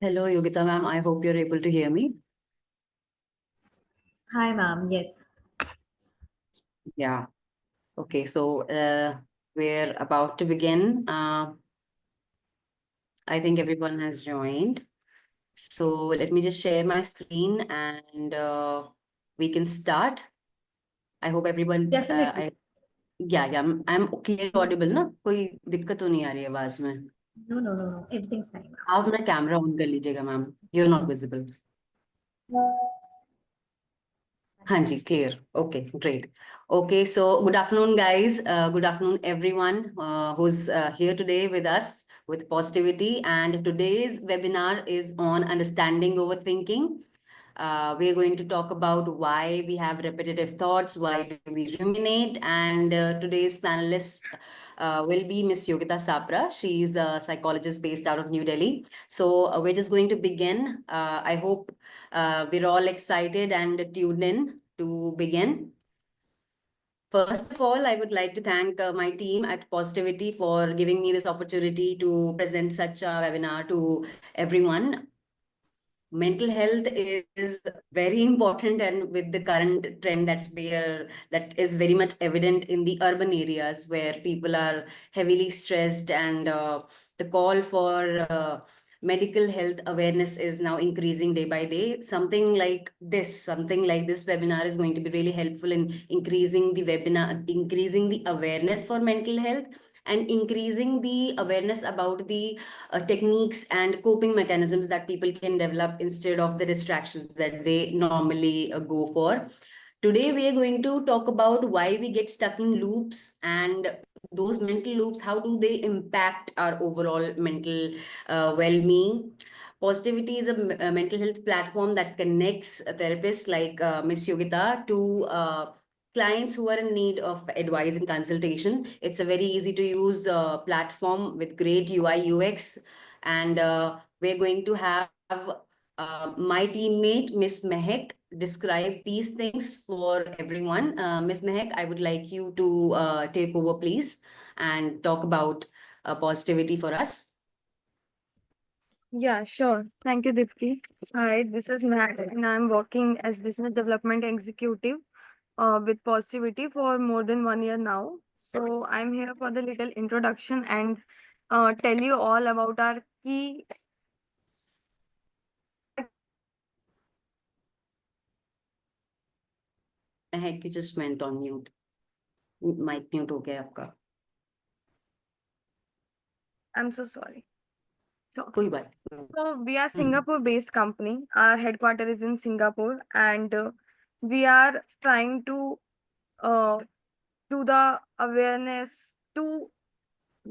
Hello, Yogita ma'am. I hope you're able to hear me. Hi, ma'am. Yes. Yeah. Okay. We're about to begin. I think everyone has joined. So let me just share my screen and we can start. I hope everyone. Definitely. Yeah. I'm clearly audible ना कोई दिक्कत तो नहीं आ रही है आवाज में. No, no, no, no. Everything's fine, ma'am. आप अपना कैमरा ऑन कर लीजिएगा ma'am. You're not visible. Hanji, clear. Okay, great. Okay, so good afternoon, guys. Good afternoon, everyone who's here today with us with Positivity. And today's webinar is on understanding overthinking. We are going to talk about why we have repetitive thoughts, why do we ruminate, and today's panelist will be Miss Yogita Sapra. She's a psychologist based out of New Delhi. So we're just going to begin. I hope we're all excited and tuned in to begin. First of all, I would like to thank my team at Positivity for giving me this opportunity to present such a webinar to everyone. Mental health is very important, and with the current trend that is very much evident in the urban areas where people are heavily stressed, and the call for medical health awareness is now increasing day by day. Something like this webinar is going to be really helpful in increasing the awareness for mental health and increasing the awareness about the techniques and coping mechanisms that people can develop instead of the distractions that they normally go for. Today, we are going to talk about why we get stuck in loops, and those mental loops, how do they impact our overall mental well-being. Positivity is a mental health platform that connects therapists like Miss Yogita to clients who are in need of advice and consultation. It's a very easy to use platform with great UI UX, and we're going to have my teammate Miss Mehak describe these things for everyone. Miss Mehak, I would like you to take over, please, and talk about positivity for us. Yeah, sure. Thank you, Dipti. Hi, this is Matt, and I'm working as business development executive with Positivity for more than 1 year now. So I'm here for the little introduction and tell you all about our key. Mehak, you just went on mute. Mic mute हो गया आपका. I'm so sorry. So, कोई बात नहीं. so we are Singapore-based company. Our headquarter is in Singapore, and we are trying to uh, do the awareness to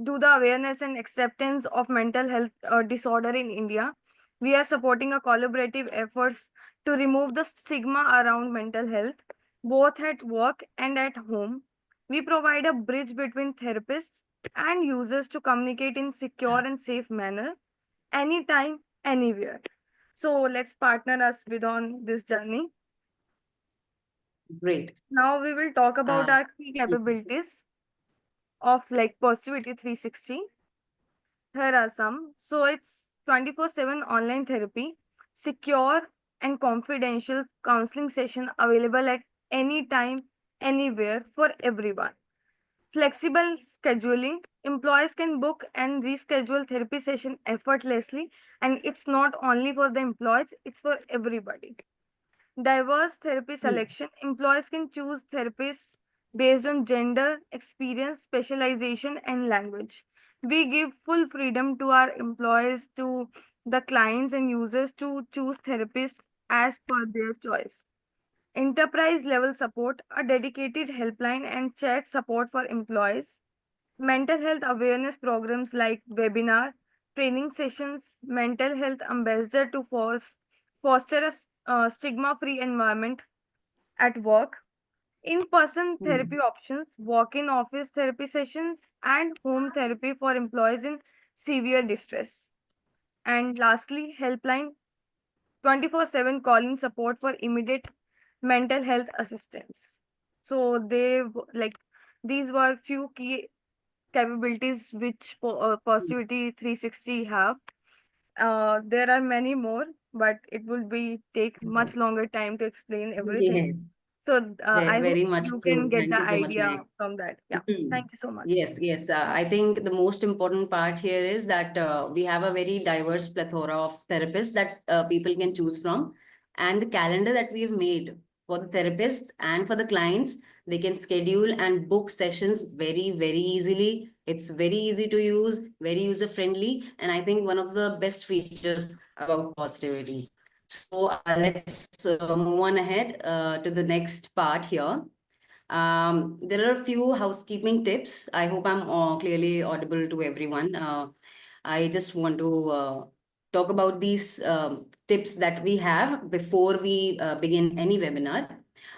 do the awareness and acceptance of mental health disorder in India. We are supporting a collaborative efforts to remove the stigma around mental health, both at work and at home. We provide a bridge between therapists and users to communicate in secure and safe manner, anytime, anywhere. So let's partner us with on this journey. Great. Now we will talk about Uh, our key capabilities of like Positivity 360. Here are some. So it's 24/7 online therapy, secure and confidential counseling session available at any time, anywhere for everyone. Flexible scheduling. Employees can book and reschedule therapy session effortlessly, and it's not only for the employees, it's for everybody. Diverse therapy selection. Employees can choose therapists based on gender, experience, specialization, and language. We give full freedom to our employees, to the clients and users to choose therapists as per their choice. Enterprise level support, a dedicated helpline and chat support for employees. Mental health awareness programs like webinar, training sessions, mental health ambassador to foster a stigma-free environment at work, in-person therapy options, walk-in office therapy sessions, and home therapy for employees in severe distress. And lastly, helpline 24/7 calling support for immediate mental health assistance. So like these were few key capabilities which Positivity 360 have. There are many more, but it will be take much longer time to explain everything. Yes, So I hope very much you true. can get Thank the you so much, idea Meg. from that. Yeah. Mhm. Thank you so much. Yes, yes. I think the most important part here is that we have a very diverse plethora of therapists that people can choose from. And the calendar that we've made for the therapists and for the clients, they can schedule and book sessions very, very easily. It's very easy to use, very user friendly. And I think one of the best features about Positivity. So let's move on ahead to the next part here. There are a few housekeeping tips. I hope I'm clearly audible to everyone. I just want to talk about these tips that we have before we begin any webinar.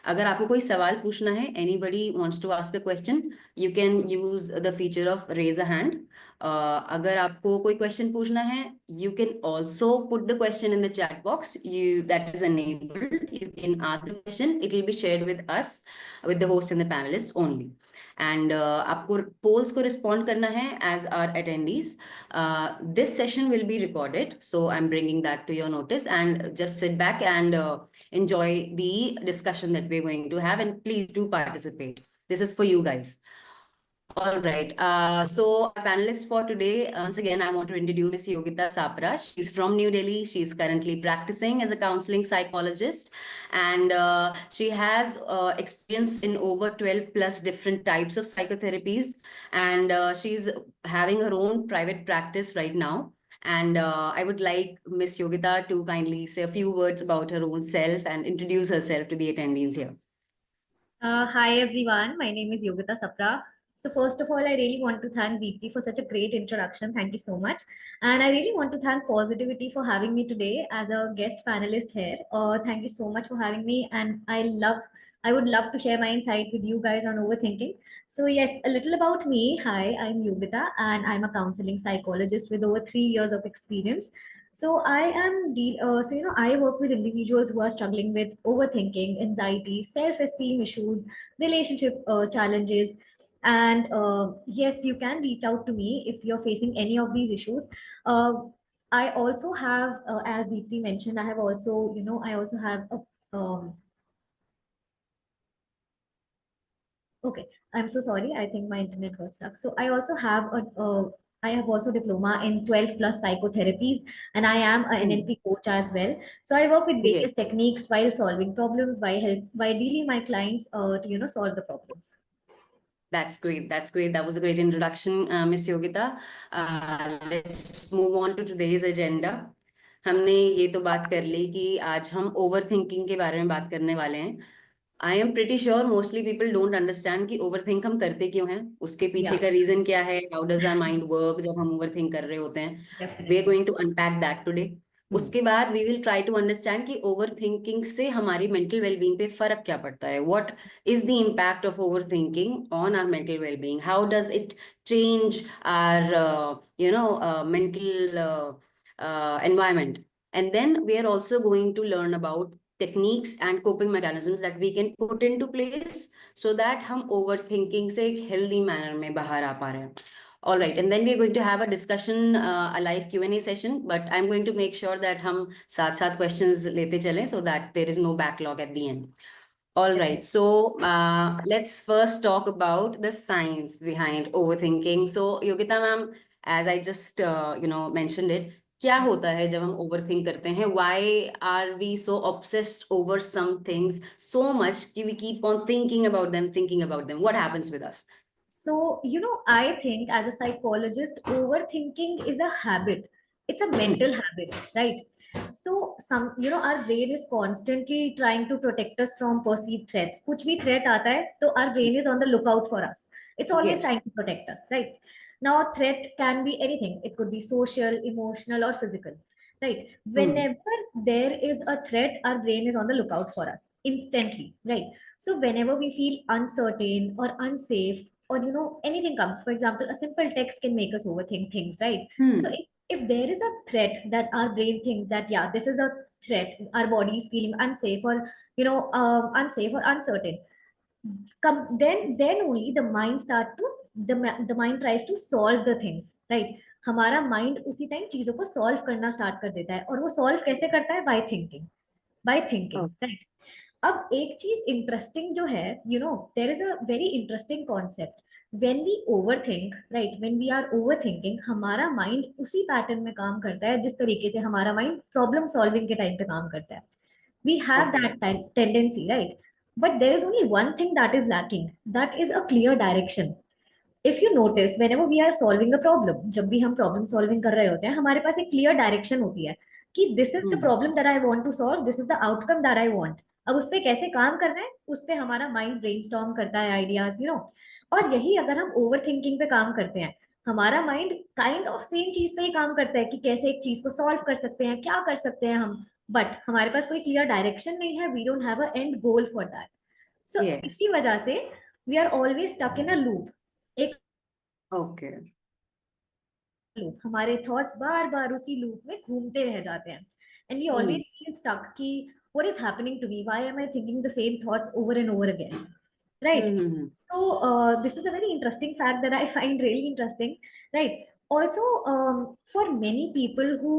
अगर आपको कोई सवाल पूछना है, anybody wants to ask a question, you can use the feature of raise a hand. अगर आपको कोई question पूछना है, you can also put the question in the chat box. That is enabled. You can ask the question. It will be shared with us, with the host and the panelists only. And आपको polls को respond करना है as our attendees. This session will be recorded, so I'm bringing that to your notice, and just sit back and enjoy the discussion that we're going to have, and please do participate. This is for you guys. All right. So our panelist for today, once again, I want to introduce Ms. Yogita Sapra. She's from New Delhi. She's currently practicing as a counseling psychologist, and she has experience in over 12 plus different types of psychotherapies, and she's having her own private practice right now. And I would like Ms. Yogita to kindly say a few words about her own self and introduce herself to the attendees here. Hi everyone, my name is Yogita Sapra. So first of all, I really want to thank Deepti for such a great introduction. Thank you so much. And I really want to thank Positivity for having me today as a guest panelist here. Thank you so much for having me. And I would love to share my insight with you guys on overthinking. So yes, a little about me. Hi, I'm Yogita and I'm a counseling psychologist with over 3 years of experience. So I work with individuals who are struggling with overthinking, anxiety, self-esteem issues, relationship challenges. And yes, you can reach out to me if you're facing any of these issues. Uh, I also have, as Deepti mentioned, I also have okay, I'm so sorry. I think my internet got stuck. So I have also diploma in 12 plus psychotherapies, and I am an NLP coach as well. So I work with Yes. various techniques while solving problems, by dealing my clients to solve the problems. That's great. That's great. That was a great introduction, Miss Yogita. Let's move on to today's agenda. हमने ये तो बात कर ली कि आज हम over thinking के बारे में बात करने वाले हैं. I am pretty sure mostly people don't understand कि ओवर थिंक हम करते क्यों हैं, उसके पीछे का रीजन क्या है, how does our mind work जब हम ओवर थिंक कर रहे होते हैं. We are going to unpack that today. उसके बाद we will try to understand कि ओवर थिंकिंग से हमारी मेंटल वेलबींग पे फर्क क्या पड़ता है. What is the impact of overthinking on our mental wellbeing, how does it change our mental environment. And then we are also going to learn about techniques and coping mechanisms that we can put into place so that हम overthinking से एक healthy manner में बाहर आ पा रहे हैं. All right, and then we are going to have a discussion, a live Q&A session, but I'm going to make sure that हम साथ questions लेते चलें so that there is no backlog at the end. All right, so let's first talk about the science behind overthinking. So Yogita ma'am, as I just mentioned it, क्या होता है जब हम overthink करते हैं? Why are we so obsessed over some things so much कि we keep on thinking about them? What happens with us? So, I think as a psychologist, overthinking is a habit. It's a mental habit, right? So our brain is constantly trying to protect us from perceived threats. कुछ भी threat आता है, तो our brain is on the lookout for us. It's always Yes. trying to protect us, right? Now, a threat can be anything. It could be social, emotional, or physical, right? Whenever there is a threat, our brain is on the lookout for us instantly, right? So whenever we feel uncertain or unsafe, or anything comes, for example, a simple text can make us overthink things, right? So if there is a threat that our brain thinks that, yeah, this is a threat, our body is feeling unsafe, or unsafe or uncertain, then only the mind tries to solve the things, right? हमारा mind उसी time चीजों को solve करना start कर देता है, और वो सॉल्व कैसे करता है? By thinking, Oh, right? अब एक चीज इंटरेस्टिंग जो है, there is a very interesting concept. When we overthink, right, when we are overthinking, हमारा माइंड उसी पैटर्न में काम करता है जिस तरीके से हमारा माइंड प्रॉब्लम सॉल्विंग के टाइम पे काम करता है। We have okay. that tendency, right? But there is only one thing that is lacking, that is a clear direction. If you notice, whenever we are solving a problem, जब भी हम problem solving कर रहे होते हैं, हमारे पास एक clear direction होती है कि this is the Hmm. problem that I want to solve, this is the outcome that I want. अब उस पे कैसे काम करना है, उस पे हमारा माइंड ब्रेनस्टॉर्म करता है आइडियाज, और यही अगर हम ओवर थिंकिंग पे काम करते हैं, हमारा माइंड काइंड ऑफ सेम चीज पे ही काम करता है कि कैसे एक चीज को सॉल्व कर सकते हैं, क्या कर सकते हैं हम, बट हमारे पास कोई क्लियर डायरेक्शन नहीं है, we don't have a end goal for that. So Yes. इसी वजह से we are always stuck in a loop, एक Okay. लूप, हमारे थॉट्स बार बार उसी लूप में घूमते रह जाते हैं, and we Hmm. Always feel stuck कि what is happening to me, why am I thinking the same thoughts over and over again, right? Hmm. So this is a very interesting fact that I find really interesting, right? Also, for many people who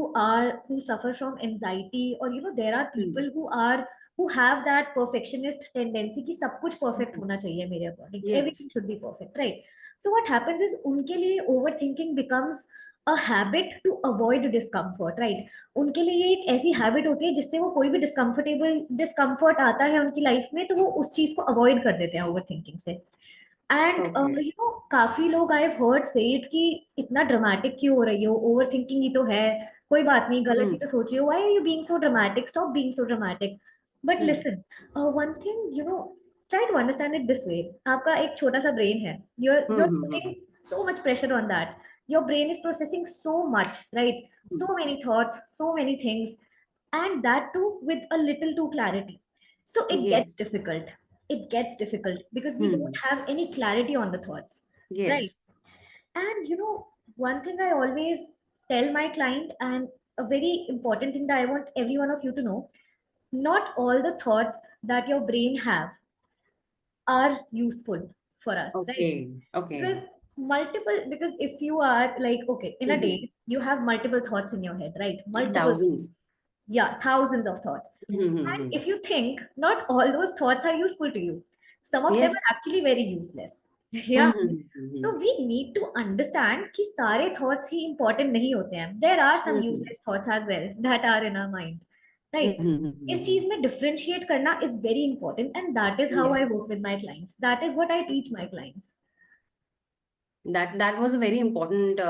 suffer from anxiety, or there are people who have that perfectionist tendency कि सब कुछ perfect होना चाहिए मेरे according, everything Yes. should be perfect, right? So what happens is उनके लिए overthinking becomes a habit to avoid discomfort, right? उनके लिए ये एक ऐसी हैबिट होती है जिससे वो कोई भी डिस्कम्फर्ट आता है उनकी लाइफ में, तो वो उस चीज को अवॉइड कर देते हैं ओवर थिंकिंग से। And Okay. काफी लोग आई हैव हर्ड से इट कि इतना ड्रामेटिक क्यों हो रही हो, ओवर थिंकिंग ही तो है, कोई बात नहीं, गलत ही Hmm. तो सोची हो, why are you being so dramatic, stop being so dramatic. But Hmm. Listen, one thing, try to understand it this way. आपका एक छोटा सा ब्रेन है, you're Hmm. putting so much pressure on that, your brain is processing so much, right? So many thoughts, so many things, and that too with a little too clarity. So it gets Yes. difficult. It gets difficult because we Hmm. don't have any clarity on the thoughts, right? Yes. And one thing I always tell my client, and a very important thing that I want every one of you to know, not all the thoughts that your brain have are useful for us, right? Okay. Okay. Because because if you are like, okay, in a Hmm. day you have multiple thoughts in your head, right? Multiple, Thousands. yeah, thousands of thoughts. And Hmm. if you think, not all those thoughts are useful to you, some of them Yes. are actually very useless. Yeah. Hmm. So we need to understand कि सारे thoughts ही important नहीं होते हैं. There are some useless thoughts as well that are in our mind, right? इस चीज में differentiate करना is very important, and that is how I Yes. work with my clients. That is what I teach my clients. That was a very important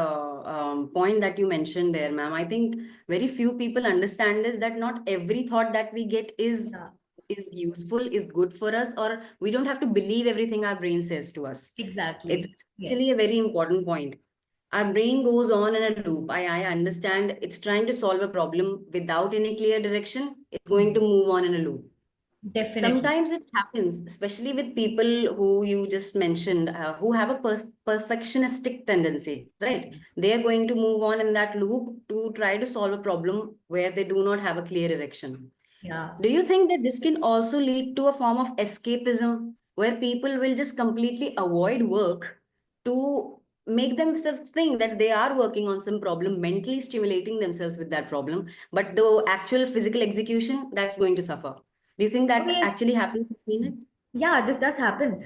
point that you mentioned there, ma'am. I think very few people understand this, that not every thought that we get Yeah, is useful, is good for us, or we don't have to believe everything our brain says to us. It's exactly. Yes. actually a very important point. Our brain goes on in a loop. I understand it's trying to solve a problem without any clear direction. It's going to move on in a loop. Definitely. Sometimes it happens, especially with people who you just mentioned, who have a perfectionistic tendency, right? They are going to move on in that loop to try to solve a problem where they do not have a clear direction. Yeah. Do you think that this can also lead to a form of escapism where people will just completely avoid work to make themselves think that they are working on some problem, mentally stimulating themselves with that problem, but the actual physical execution, that's going to suffer? Do you think Oh, that yes. actually happens? You've seen it? Yeah, this does happen.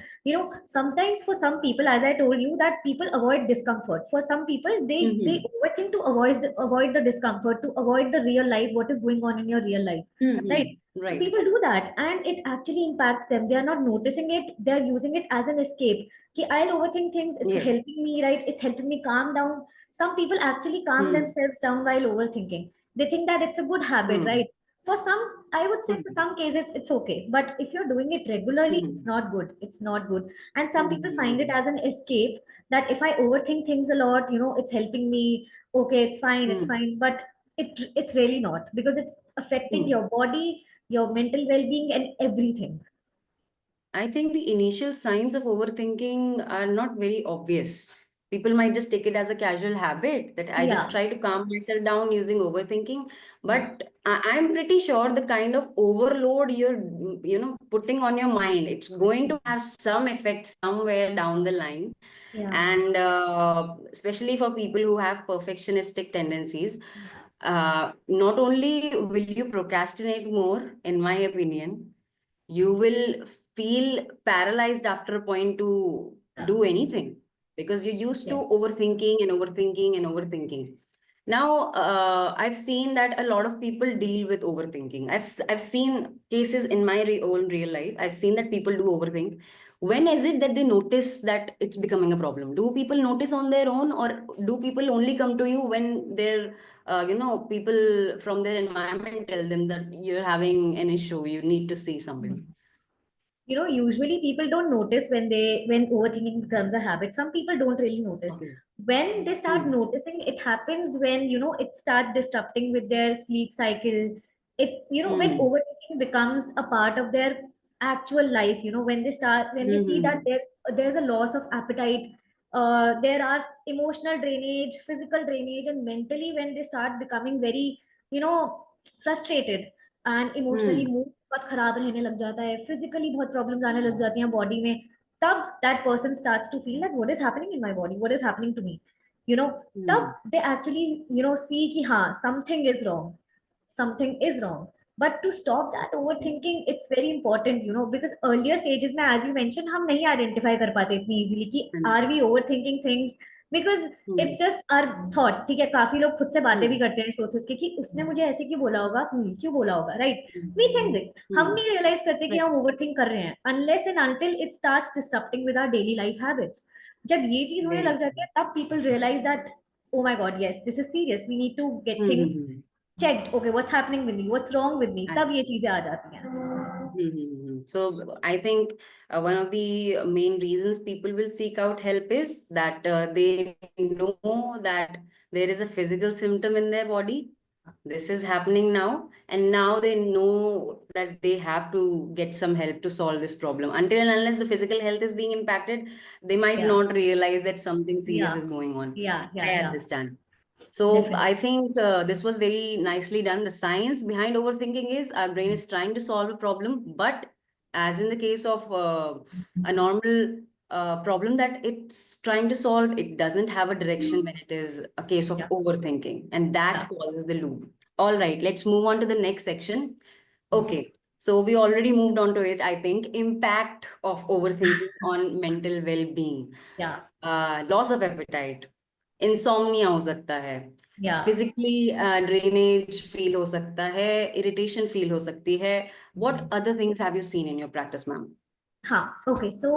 Sometimes for some people, as I told you, that people avoid discomfort. For some people, they Mm-hmm. overthink to avoid the discomfort, to avoid the real life, what is going on in your real life, right? Mm-hmm. So Right. people do that, and it actually impacts them. They are not noticing it. They are using it as an escape. Ki I'll overthink things. It's Yes. helping me, right? It's helping me calm down. Some people actually calm Mm-hmm. themselves down while overthinking. They think that it's a good habit, right? For some, I would say for some cases it's okay, but if you're doing it regularly, it's Mm-hmm. not good. It's not good. And some people find it Mm-hmm. as an escape, that if I overthink things a lot, it's helping me. Okay, it's fine, but it's really not, because it's affecting Mm-hmm. your body, your mental well-being, and everything. I think the initial signs of overthinking are not very obvious. People might just take it as a casual habit that I just Yeah, try to calm myself down using overthinking. yeah, But I'm pretty sure the kind of overload you're, putting on your mind, it's going to have some effect somewhere down the line. yeah, And especially for people who have perfectionistic tendencies, not only will you procrastinate more, in my opinion, you will feel paralyzed after a point to do anything because you're used to yes, overthinking and overthinking and overthinking. Now, I've seen that a lot of people deal with overthinking. I've seen cases in my own real life. I've seen that people do overthink. When is it that they notice that it's becoming a problem? Do people notice on their own, or do people only come to you when they're, people from their environment tell them that you're having an issue, you need to see somebody? usually people don't notice when overthinking becomes a habit. Some people don't really notice. Okay. When they start Hmm. noticing, it happens when it start disrupting with their sleep cycle. When Hmm. overthinking becomes a part of their actual life, when they see that Hmm. there's a loss of appetite, there are emotional drainage, physical drainage, and mentally when they start becoming very you know frustrated, and emotionally Hmm. Mood बहुत खराब रहने लग जाता है, physically बहुत problems आने लग जाती हैं बॉडी में, तब that person starts to feel that what is happening in my body, what is happening to me, you know Hmm. तब दे एक्चुअली सी कि हाँ, something is wrong. But to stop that overthinking, it's very important, because earlier stages में, as you mentioned, हम नहीं identify कर पाते इतनी easily कि Hmm. are we overthinking things, because Hmm. it's just our thought. ठीक है, काफी लोग खुद से बातें भी Hmm. करते हैं सोच सोच के कि उसने मुझे ऐसे क्यों बोला होगा, क्यों बोला होगा, right. Hmm. We think that, हम Hmm. नहीं रियलाइज करते कि Right. हम ओवरथिंक कर रहे हैं, unless and until it starts disturbing with our daily life habits. जब ये चीज होने Very लग जाती true. है, तब people realise that, oh my god, yes, this is serious, we need to get Hmm. things Hmm. checked. Okay, what's happening with me, what's wrong with me, I तब ये चीजें आ जाती हैं. So I think one of the main reasons people will seek out help is that they know that there is a physical symptom in their body. This is happening now, and now they know that they have to get some help to solve this problem. Until and unless the physical health is being impacted, they might Yeah, not realize that something serious yeah, is going on. yeah, I yeah, yeah, understand. So definitely. I think this was very nicely done. The science behind overthinking is our brain is trying to solve a problem, but as in the case of a normal problem that it's trying to solve, it doesn't have a direction when it is a case of Yeah, overthinking, and that yeah, causes the loop. All right, let's move on to the next section. Okay, so we already moved on to it, I think. Impact of overthinking on mental well-being. yeah, Loss of appetite, insomnia हो सकता है, yeah. Physically drainage feel हो सकता है, irritation feel हो सकती है. What other things have you seen in your practice, ma'am? हाँ, okay, so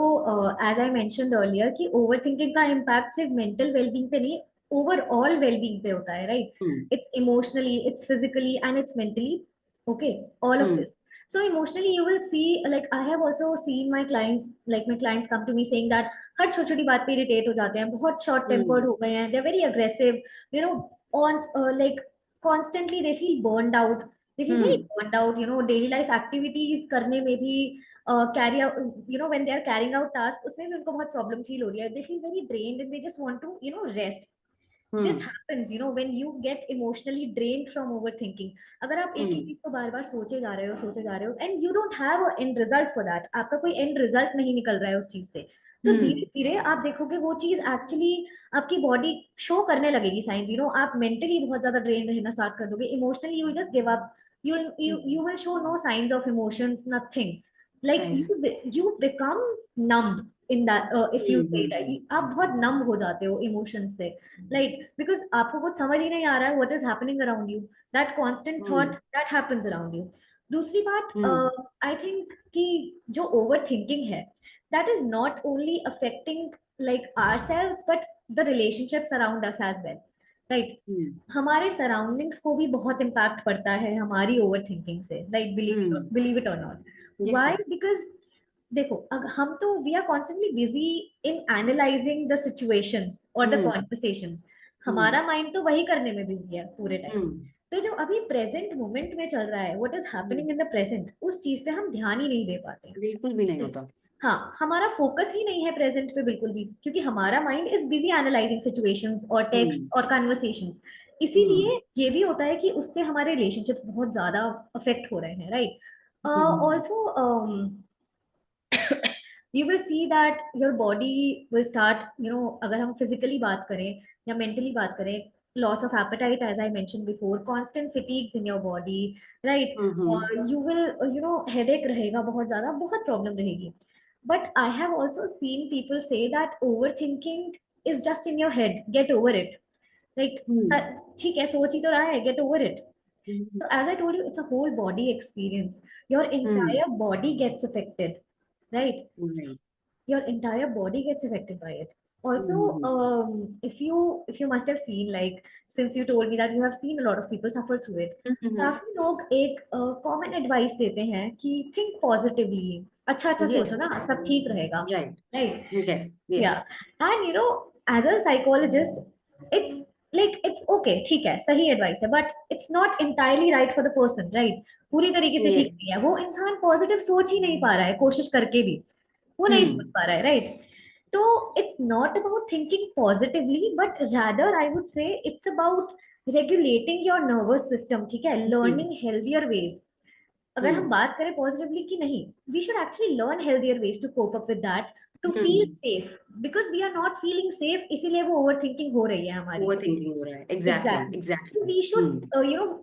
as I mentioned earlier कि ओवरथिंकिंग का इम्पैक्ट सिर्फ मेंटल वेलबींग पे नहीं, ओवरऑल वेलबींग पे होता है, right. Hmm. It's emotionally, it's physically, and it's mentally. Okay, all of hmm. This. So emotionally you will see, like I have also seen my clients, like my clients come to me saying that हर छोटी छोटी बात पे irritate हो जाते हैं, बहुत short tempered हम्म. हो गए हैं, they are very aggressive, you know on like constantly they feel burned out, they feel very hmm. burned out, daily life activities करने में भी, carry out, when they are carrying out tasks, उसमें भी उनको बहुत problem feel हो रही है, they feel very drained and they just want to rest. This hmm. happens, when you get emotionally drained from overthinking. अगर आप एक ही हम्म. चीज को बार बार सोचे जा रहे हो and you don't have a end result for that, आपका कोई end result नहीं निकल रहा है उस चीज से, तो हम्म. धीरे धीरे आप देखोगे वो चीज एक्चुअली आपकी बॉडी शो करने लगेगी साइंस. आप मेंटली बहुत ज्यादा ड्रेन रहना स्टार्ट कर दोगे, emotionally you will just give up, you will show no signs of emotions, nothing. Like I see. you become numb in that, if you say that, हम्म. आप बहुत numb हो जाते हो इमोशन से, like because आपको कुछ समझ ही नहीं आ रहा है what is happening around you, that constant thought hmm. that happens around you. दूसरी बात, हम्म. I think कि जो overthinking है, that is not only affecting like ourselves but the relationships around us as well, right. हम्म. हमारे surroundings को भी बहुत impact पड़ता है हमारी ओवर थिंकिंग से, लाइक हम्म. बिलीव इट और not. Yes, why? yes. Because देखो, हम तो we are constantly busy in analysing the situations और द हम्म. कॉन्वर्सेशंस. हम्म. हमारा माइंड तो वही करने में बिजी है पूरे टाइम. हम्म. तो जो अभी प्रेजेंट मोमेंट में चल रहा है, what is happening in the present, उस चीज पे हम ध्यान ही नहीं दे पाते. बिल्कुल भी नहीं होता. हाँ, हमारा फोकस ही नहीं है प्रेजेंट पे बिल्कुल भी, क्योंकि हमारा mind is busy analysing situations और टेक्स्ट और कन्वर्सेशंस। इसीलिए ये भी होता है कि उससे हमारे रिलेशनशिप्स बहुत ज्यादा अफेक्ट हो रहे हैं, right? Also you will see that your body will start, अगर हम physically बात करें या mentally बात करें, loss of appetite, as I mentioned before, constant fatigues in your body, right? और you will, headache रहेगा बहुत ज्यादा, बहुत problem रहेगी. But I have also seen people say that overthinking is just in your head, get over it. Like, ठीक है, सोच ही तो रहा है, get over it. So as I told you, it's a whole body experience. Your entire body gets affected, right? Your entire body gets affected by it. Also, if you must have seen, like, since you told me that you have seen a lot of people suffer through it, काफी लोग एक common advice देते हैं कि think positively, अच्छा अच्छा सोचो ना, सब ठीक रहेगा, Right. Right? Yes. Yeah. And as a psychologist, it's like, it's okay, ठीक है, सही एडवाइस है, but it's not entirely right for the person, right? पूरी तरीके से ठीक Yes. नहीं है, वो इंसान पॉजिटिव सोच ही नहीं पा रहा है, कोशिश करके भी वो नहीं सोच पा रहा है, राइट? तो it's not about thinking positively, but rather I would say it's about regulating your nervous system, ठीक है, लर्निंग हेल्दियर वेज. अगर हम बात करें पॉजिटिवली कि नहीं, we should actually learn healthier ways to cope up with that, to feel safe, because we are not feeling safe, इसीलिए वो ओवर थिंकिंग हो रही है हमारी. Overthinking हो रहा है. Exactly. Exactly. Exactly. So we should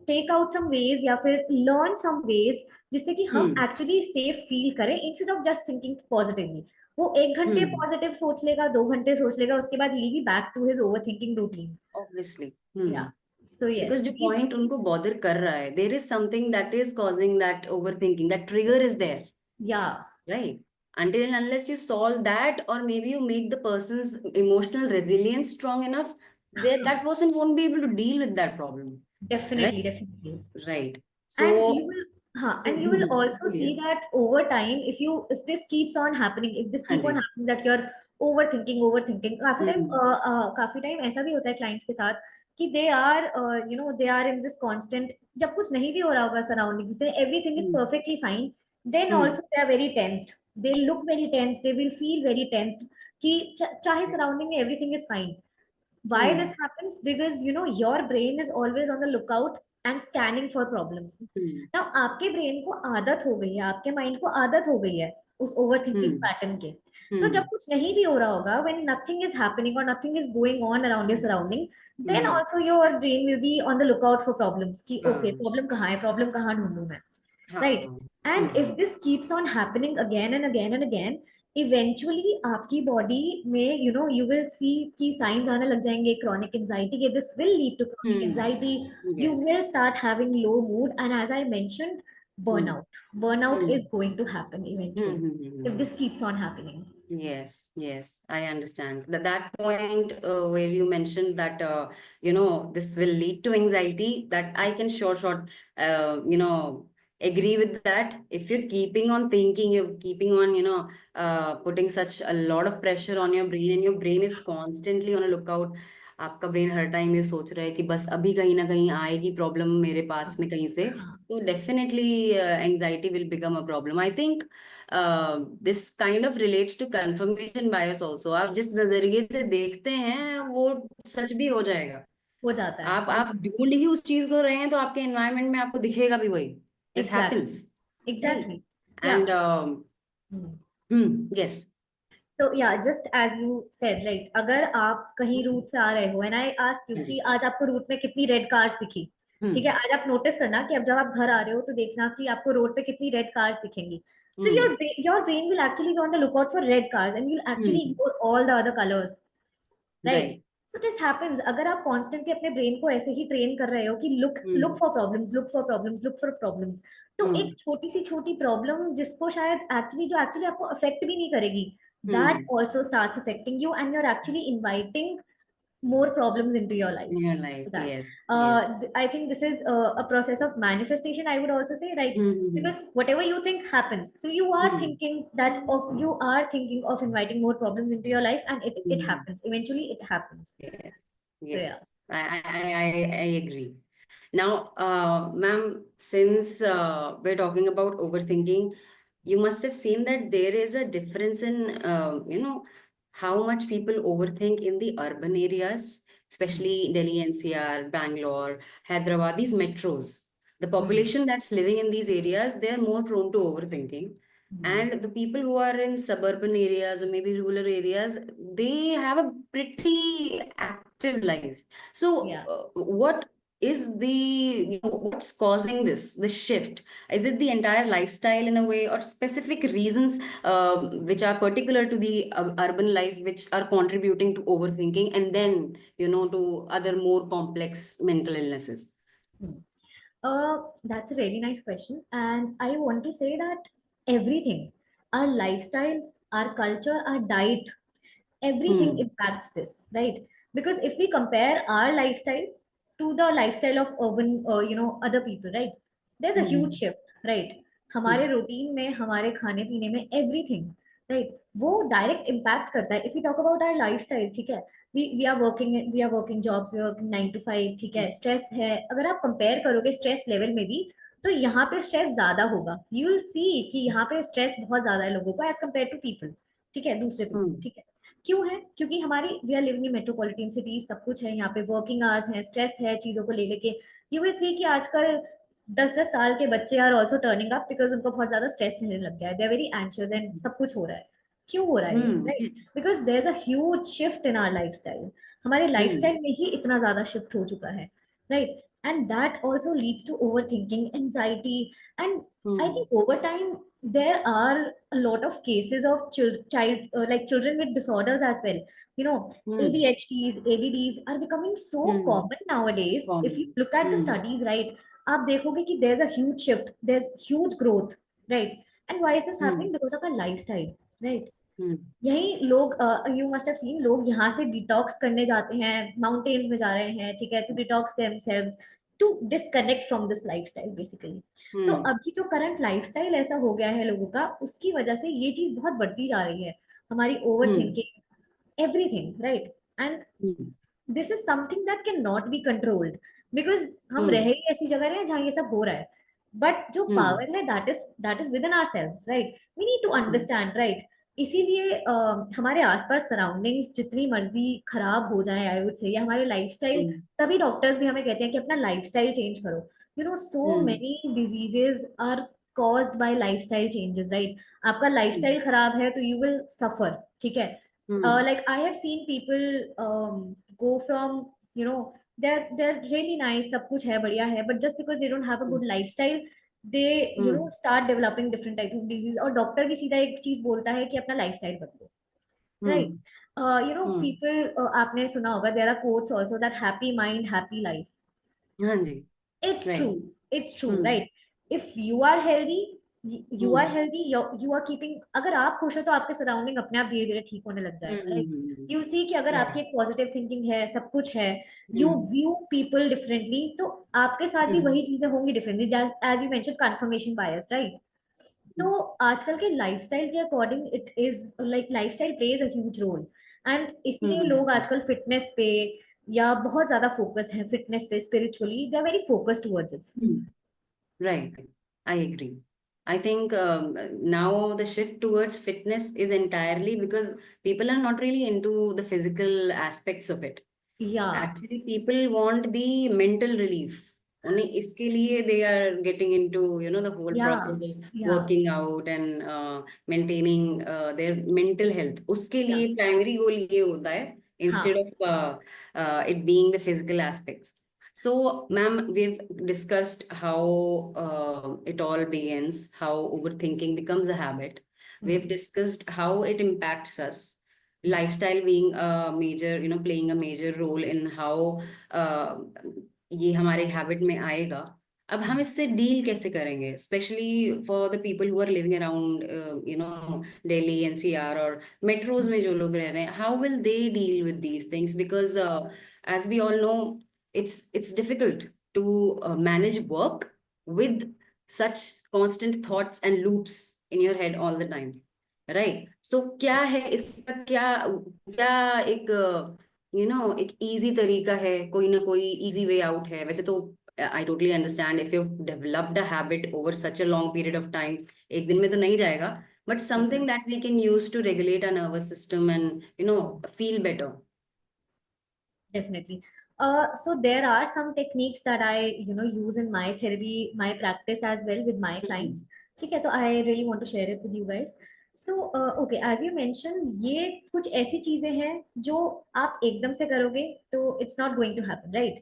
take out some ways या फिर learn some ways जिससे कि हम actually safe feel करें, instead of just thinking positively. वो 1 घंटे पॉजिटिव सोच लेगा, 2 घंटे सोच लेगा, उसके बाद he'll be back to his overthinking routine. Obviously. Yeah. So yes. Because जो point उनको bother कर रहा है, there is something that is causing that overthinking. That trigger is there. Yeah. Right. Until and unless you solve that, or maybe you make the person's emotional resilience strong enough, that person won't be able to deal with that problem. Definitely, Right? definitely. Right. And So, you will also see that over time, if this keeps on happening, if this keep on happening, that you're overthinking, काफी time ऐसा भी होता है clients के साथ कि they are in this constant, जब कुछ नहीं भी हो रहा होगा सराउंडिंग से, everything is perfectly fine, then also they are very tensed, they look very tense, they will feel very tensed कि चाहे सराउंडिंग में everything is fine. Why this happens? Because your brain is always on the lookout and scanning for problems. Now आपके brain को आदत हो गई है, आपके माइंड को आदत हो गई है उस ओवर थिंकिंग पैटर्न के. तो जब कुछ नहीं भी हो रहा होगा, when nothing is happening or nothing is going on around your surrounding, then also your brain will be on the lookout for problems कि okay, problem कहाँ है, problem कहाँ ढूंढूं मैं, right? And if this keeps on happening again and again and again, eventually आपकी body में you will see कि signs आने लग जाएंगे chronic anxiety के. This will lead to chronic anxiety. You will start having low mood, and as I mentioned, burnout is going to happen eventually if this keeps on happening. Yes, I understand. That point where you mentioned that, this will lead to anxiety, that I can agree with that. If you're keeping on thinking, you're keeping on, putting such a lot of pressure on your brain, and your brain is constantly on a lookout. आपका brain हर time ये सोच रहा है कि बस अभी कहीं ना कहीं आएगी प्रॉब्लम मेरे पास में कहीं से, तो definitely anxiety will become a problem. I think this kind of relates to confirmation bias also. आप जिस नजरिए से देखते हैं वो सच भी हो जाएगा. हो जाता है. आप ढूंढ ही उस चीज को रहे हैं, तो आपके एनवायरनमेंट में आपको दिखेगा भी वही. This happens. Exactly. And yes. So yeah, just as you said, right, अगर आप कहीं रूट से आ रहे हो, and I ask you कि आज आपको रूट में कितनी रेड कार्स दिखी, ठीक है, आज आप नोटिस करना कि अब जब आप घर आ रहे हो तो देखना कि आपको रोड पे कितनी रेड कार्स दिखेंगी. तो your brain will actually be on the lookout for red cars, and you'll actually ignore all the other colors, right? So this happens. अगर आप constantly अपने brain को ऐसे ही train कर रहे हो कि look for problems, तो एक छोटी सी छोटी प्रॉब्लम जिसको शायद जो actually आपको affect भी नहीं करेगी, that also starts affecting you, and you're actually inviting more problems into your life. Yes. I think this is a process of manifestation, I would also say, right? Because whatever you think happens. So you are thinking thinking of inviting more problems into your life, and it happens. Eventually it happens. Yes. So, yeah. I agree. Now, ma'am, since we're talking about overthinking, you must have seen that there is a difference in, how much people overthink in the urban areas, especially Delhi NCR, Bangalore, Hyderabad, these metros. The population that's living in these areas, they are more prone to overthinking. And the people who are in suburban areas or maybe rural areas, they have a pretty active life. So, Yeah. what is what's causing this shift? Is it the entire lifestyle in a way, or specific reasons which are particular to the urban life, which are contributing to overthinking, and then, to other more complex mental illnesses? Hmm. That's a really nice question. And I want to say that everything, our lifestyle, our culture, our diet, everything Hmm. impacts this, right? Because if we compare our lifestyle to the lifestyle of urban, other people, right? There's a huge Hmm. shift, right? हमारे Hmm. Routine में, हमारे खाने पीने में, everything, right, वो direct impact करता है. If you talk about our lifestyle, ठीक है, we are working jobs, we working 9 to 5, ठीक है, स्ट्रेस है. अगर आप कंपेयर करोगे स्ट्रेस लेवल में भी, तो यहाँ पे स्ट्रेस ज्यादा होगा. यू विल सी कि यहाँ पे स्ट्रेस बहुत ज्यादा है लोगों को एज कम्पेयर टू पीपल, ठीक है, दूसरे पीपल, Hmm. ठीक है. क्यों है? क्योंकि हमारी we are living in metropolitan cities, सब कुछ है यहाँ पे, वर्किंग आवर्स है, स्ट्रेस है चीजों को ले लेके. यू विल सी कि आजकल 10-10 साल के बच्चे are also turning up because उनको बहुत ज्यादा स्ट्रेस मिलने लग गया है. They are very anxious and सब कुछ हो रहा है. क्यों हो रहा है ये? Hmm. Right, because there is a huge shift in our lifestyle. हमारे Hmm. लाइफस्टाइल में ही इतना ज्यादा शिफ्ट हो चुका है, right. And that also leads to overthinking, anxiety, and I Hmm. think over time there are a lot of cases of like children with disorders as well. You know, Hmm. ADHDs, ADDs are becoming so Hmm. common nowadays. If you Common. look at the Hmm. studies, right, आप देखोगे कि there's a huge shift, there's huge growth, right? And why is this happening? Hmm. Because of our lifestyle, right? Hmm. यही लोग, you must have scene, लोग यहाँ से detox करने जाते हैं, माउंटेन्स में जा रहे हैं, ठीक है, to detox themselves, to disconnect from this lifestyle basically. तो Hmm. अभी जो करंट लाइफस्टाइल ऐसा हो गया है लोगों का, उसकी वजह से ये चीज बहुत बढ़ती जा रही है, हमारी over Hmm. Thinking, everything, right. And Hmm. This is something that can not be controlled, because हम रह Hmm. ही ऐसी जगह रहे हैं जहाँ ये सब हो रहा है. बट जो Hmm. पावर है, that is within ourselves, right. We need to Hmm. Understand, right. इसीलिए हमारे आसपास सराउंडिंग्स जितनी मर्जी खराब हो जाए, आई वुड से, या हमारे लाइफस्टाइल, Hmm. तभी डॉक्टर्स भी हमें कहते हैं कि अपना लाइफस्टाइल चेंज करो. You know, so Hmm. Many diseases are caused by lifestyle changes, right? आपका Hmm. लाइफस्टाइल खराब है तो you will suffer, ठीक है. Hmm. Like I have seen people go from, you know, they're really nice, सब कुछ है, बढ़िया है, but just because they don't have a good lifestyle, they, you know, Hmm. start developing different type of disease. और doctor भी सीधा एक चीज बोलता है कि अपना लाइफस्टाइल बदलो, right. Hmm. You know, Hmm. people, आपने सुना होगा, there are quotes also that happy mind happy life. हाँ जी. It's Right. true. It's true, Hmm. right? If you are healthy, you are Hmm. healthy, you are keeping, अगर आप खुश हो तो आपके सराउंडिंग अपने आप धीरे धीरे ठीक होने लग जाएगा, राइट. Hmm. यू सी कि अगर Right. आपकी एक पॉजिटिव थिंकिंग है, सब कुछ है, you Hmm. View people differently, तो आपके साथ भी Hmm. वही चीजें होंगी differently, as you mention confirmation bias, right. तो आजकल के लाइफस्टाइल के according it is like lifestyle plays a huge role. And इसीलिए Hmm. लोग आजकल फिटनेस पे या बहुत ज्यादा फोकस्ड है, फिटनेस पे, spiritually they are very focused towards it. Hmm. Right. I agree. I think now the shift towards fitness is entirely because people are not really into the physical aspects of it. या Actually, people want the mental relief. Only इसके लिए they are getting into, the whole या process of या working out and maintaining their mental health. उसके या लिए primary goal ये होता है instead हाँ. of it being the physical aspects. So, ma'am, we've discussed how it all begins, how overthinking becomes a habit. We've hmm, discussed how it impacts us, lifestyle being a major, playing a major role in how uh, ये हमारे habit में आएगा. अब हम हम्म, इससे deal कैसे करेंगे, specially for the people who are living around Delhi NCR और मेट्रोज में जो लोग रह रहे हैं, how will they deal with these things? Because as we all know, it's difficult to manage work with such constant thoughts and loops in your head all the time, right? So क्या है इसका, क्या क्या एक एक easy तरीका है, कोई ना कोई इजी वे आउट है? वैसे तो I totally understand if you've developed a habit over such a long period of time, एक दिन में तो नहीं जाएगा, but something that we can use to regulate our nervous system and, feel better. Definitely. So there are some techniques that I, use in my therapy, my practice as well with my clients. ठीक है, तो I really want to share it with you guys. So, okay, as you mentioned, ये कुछ ऐसी चीजें हैं जो आप एकदम से करोगे तो it's not going to happen, right?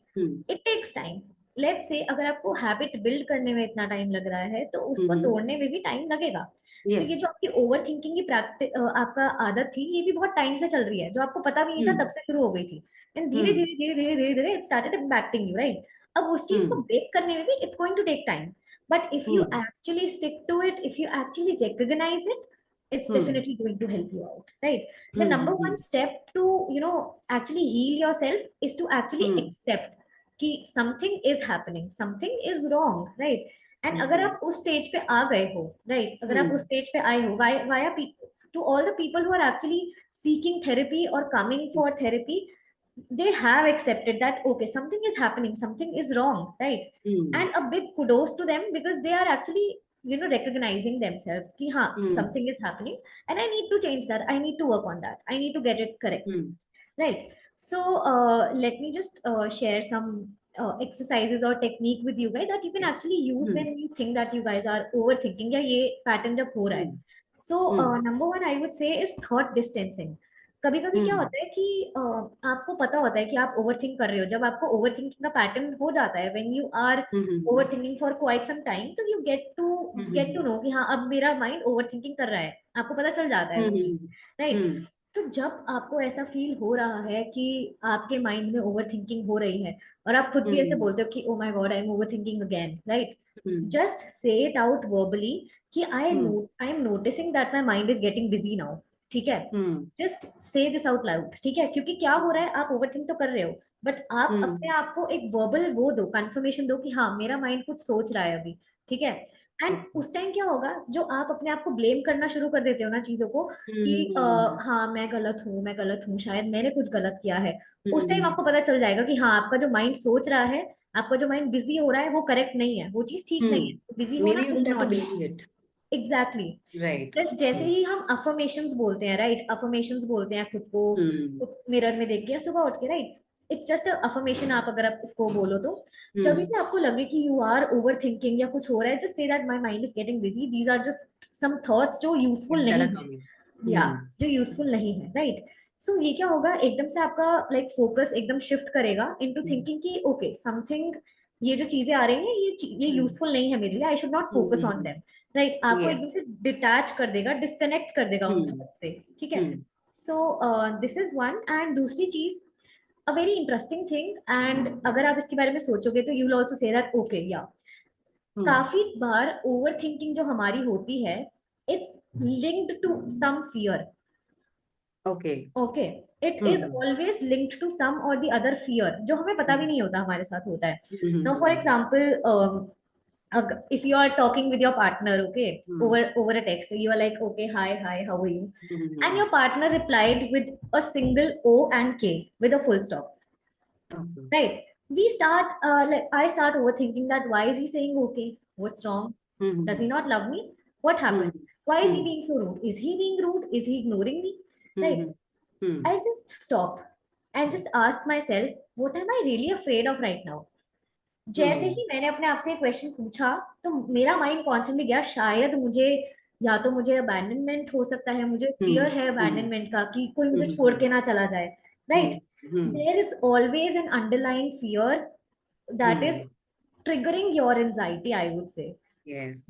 It takes time. Let's say अगर आपको हैबिट बिल्ड करने में इतना टाइम लग रहा है तो उसको तोड़ने में भी टाइम लगेगा. तो ये Yes. जो आपकी ओवर थिंकिंग की प्रैक्टिस आपका आदत थी, ये भी बहुत टाइम से चल रही है, जो आपको पता भी नहीं था तब से शुरू हो गई थी. एंड धीरे धीरे धीरे धीरे धीरे धीरे it started impacting you, right? अब उस चीज को ब्रेक करने में भी it's going to take time, but if you actually stick to it, if you actually recognize it, it's definitely going to help you out, right? The number one step to, actually heal yourself is to actually accept कि something is happening, something is wrong, right? And अगर आप उस stage पे आ गए हो, right? अगर आप उस स्टेज पे आए हो, why are people, to all the people who are actually seeking therapy or coming for therapy, they have accepted that okay, something is happening, something is wrong, right? And a big kudos to them because they are actually, recognizing themselves ki ha, something is happening and I need to change that, I need to work on that, I need to get it correct, right? So let me just share some exercises or technique with you guys that you can actually use when you think that you guys are overthinking या ये pattern जब हो रहा है. So number one I would say is thought distancing. कभी कभी क्या होता है कि आपको पता होता है कि आप ओवरथिंक कर रहे हो. जब आपको ओवरथिंकिंग का पैटर्न हो जाता है, when you are overthinking for quite some time, तो यू गेट टू नो कि हाँ, अब मेरा माइंड ओवरथिंकिंग कर रहा है. आपको पता चल जाता है वो चीज, राइट? तो जब आपको ऐसा फील हो रहा है कि आपके माइंड में ओवरथिंकिंग हो रही है और आप खुद भी ऐसे बोलते हो कि oh my God, I am overthinking again, right? Just say it out verbally कि I am noticing that my mind is getting busy now. ठीक है, जस्ट से दिस आउट लाउड. ठीक है, क्योंकि क्या हो रहा है, आप ओवरथिंक तो कर रहे हो, बट आप अपने आप को एक वर्बल वो दो, कंफर्मेशन दो कि हाँ, मेरा माइंड कुछ सोच रहा है अभी. ठीक है, एंड उस टाइम क्या होगा, जो आप अपने आप को ब्लेम करना शुरू कर देते हो ना चीजों को कि हाँ, मैं गलत हूँ, शायद मैंने कुछ गलत किया है, उस टाइम आपको पता चल जाएगा कि हाँ, आपका जो माइंड सोच रहा है, आपका जो माइंड बिजी हो रहा है, वो करेक्ट नहीं है, वो चीज ठीक नहीं है. बिजी होना इज नॉट एग्जैक्टली राइट. जैसे ही हम अफर्मेशंस बोलते हैं, राइट? अफर्मेशंस बोलते हैं खुद को मिरर में देख के सुबह उठ के, राइट? It's just affirmation. आप अगर आप इसको बोलो तो जब भी आपको लगे कि यू आर ओवर थिंकिंग या कुछ हो रहा है, just say that my mind is getting busy, these are just some thoughts जो यूजफुल नहीं है, या जो यूजफुल नहीं है, राइट? सो ये क्या होगा, एकदम से आपका लाइक फोकस एकदम शिफ्ट करेगा इनटू थिंकिंग कि ओके, समथिंग, ये जो चीजें आ रही हैं ये यूजफुल नहीं है मेरे लिए, I should not focus on them, right? आपको एकदम से डिटैच कर देगा, डिस्कनेक्ट कर देगा उन थॉट्स से. ठीक है, so this is one. And दूसरी चीज, a very interesting thing, and अगर आप इसके बारे में सोचोगे तो you will also see that okay, या काफी बार ओवर थिंकिंग जो हमारी होती है, it's linked to some fear. Okay, it is always linked to some और द अदर फियर, जो हमें पता भी नहीं होता हमारे साथ होता है. Now for example, if you are talking with your partner, okay, over a text, you are like, okay, hi, how are you? And your partner replied with a single O and K with a full stop. Right? We start I start overthinking that why is he saying okay? What's wrong? Does he not love me? What happened? Why is he being so rude? Is he being rude? Is he ignoring me? Right? I just stop and just ask myself, what am I really afraid of right now? जैसे ही मैंने अपने आप से एक question पूछा, तो मेरा mind constantly गया, शायद मुझे, या तो मुझे अबैंडनमेंट हो सकता है, मुझे फियर है अबैंडनमेंट का कि कोई मुझे छोड़ के ना चला जाए, right? There is always an underlying fear that is triggering your anxiety, I would say. Yes.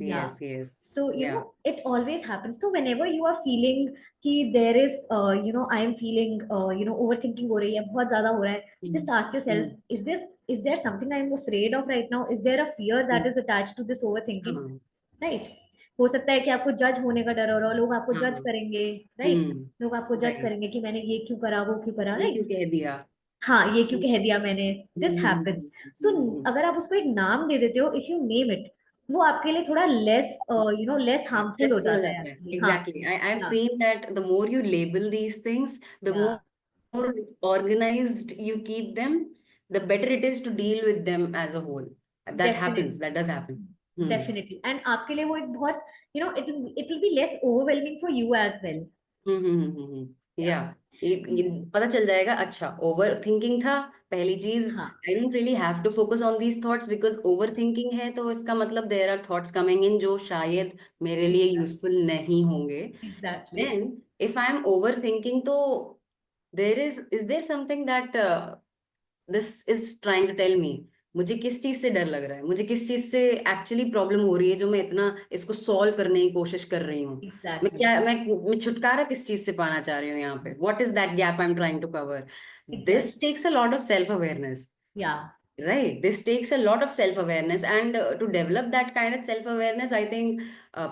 So you know, it always happens. So whenever you are feeling कि there is I am feeling overthinking हो रही है, बहुत ज्यादा हो रहा है, just ask yourself, is there something I am afraid of right now? Is there a fear that is attached to this overthinking? Right? हो सकता है कि आपको जज होने का डर हो रहा हो, लोग आपको जज करेंगे, राइट? लोग आपको जज करेंगे कि मैंने ये क्यों करा, वो क्यों करा, ये क्यों कह दिया, हाँ, ये क्यों कह दिया मैंने. This happens. सो अगर आप उसको एक नाम दे देते हो, इफ यू नेम इट, वो आपके लिए थोड़ा लेस लेस हार्मफुल हो जाता है actually. Exactly. I've seen that the more you label these things, the more organized you keep them, the better it is to deal with them as a whole. That happens, Definitely. that does happen. Definitely. And आपके लिए वो एक बहुत, it will be less overwhelming for you as well. या ये पता चल जाएगा, अच्छा ओवर थिंकिंग था पहली चीज, हाँ, I don't really have to focus on these thoughts because over thinking है, तो इसका मतलब there are thoughts coming in जो शायद मेरे लिए यूजफुल नहीं होंगे. exactly. Then if I am over thinking, तो there is there something that this is trying to tell me, मुझे किस चीज से डर लग रहा है, मुझे किस चीज से एक्चुअली प्रॉब्लम हो रही है जो मैं इतना इसको सॉल्व करने की कोशिश कर रही हूँ. मैं Exactly. क्या मैं छुटकारा किस चीज से पाना चाह रही हूँ यहाँ पे, what is that gap I am trying to cover. This Exactly. Takes a lot of self awareness. Yeah. Right, this takes a lot of self awareness, and to develop that kind of self awareness, I think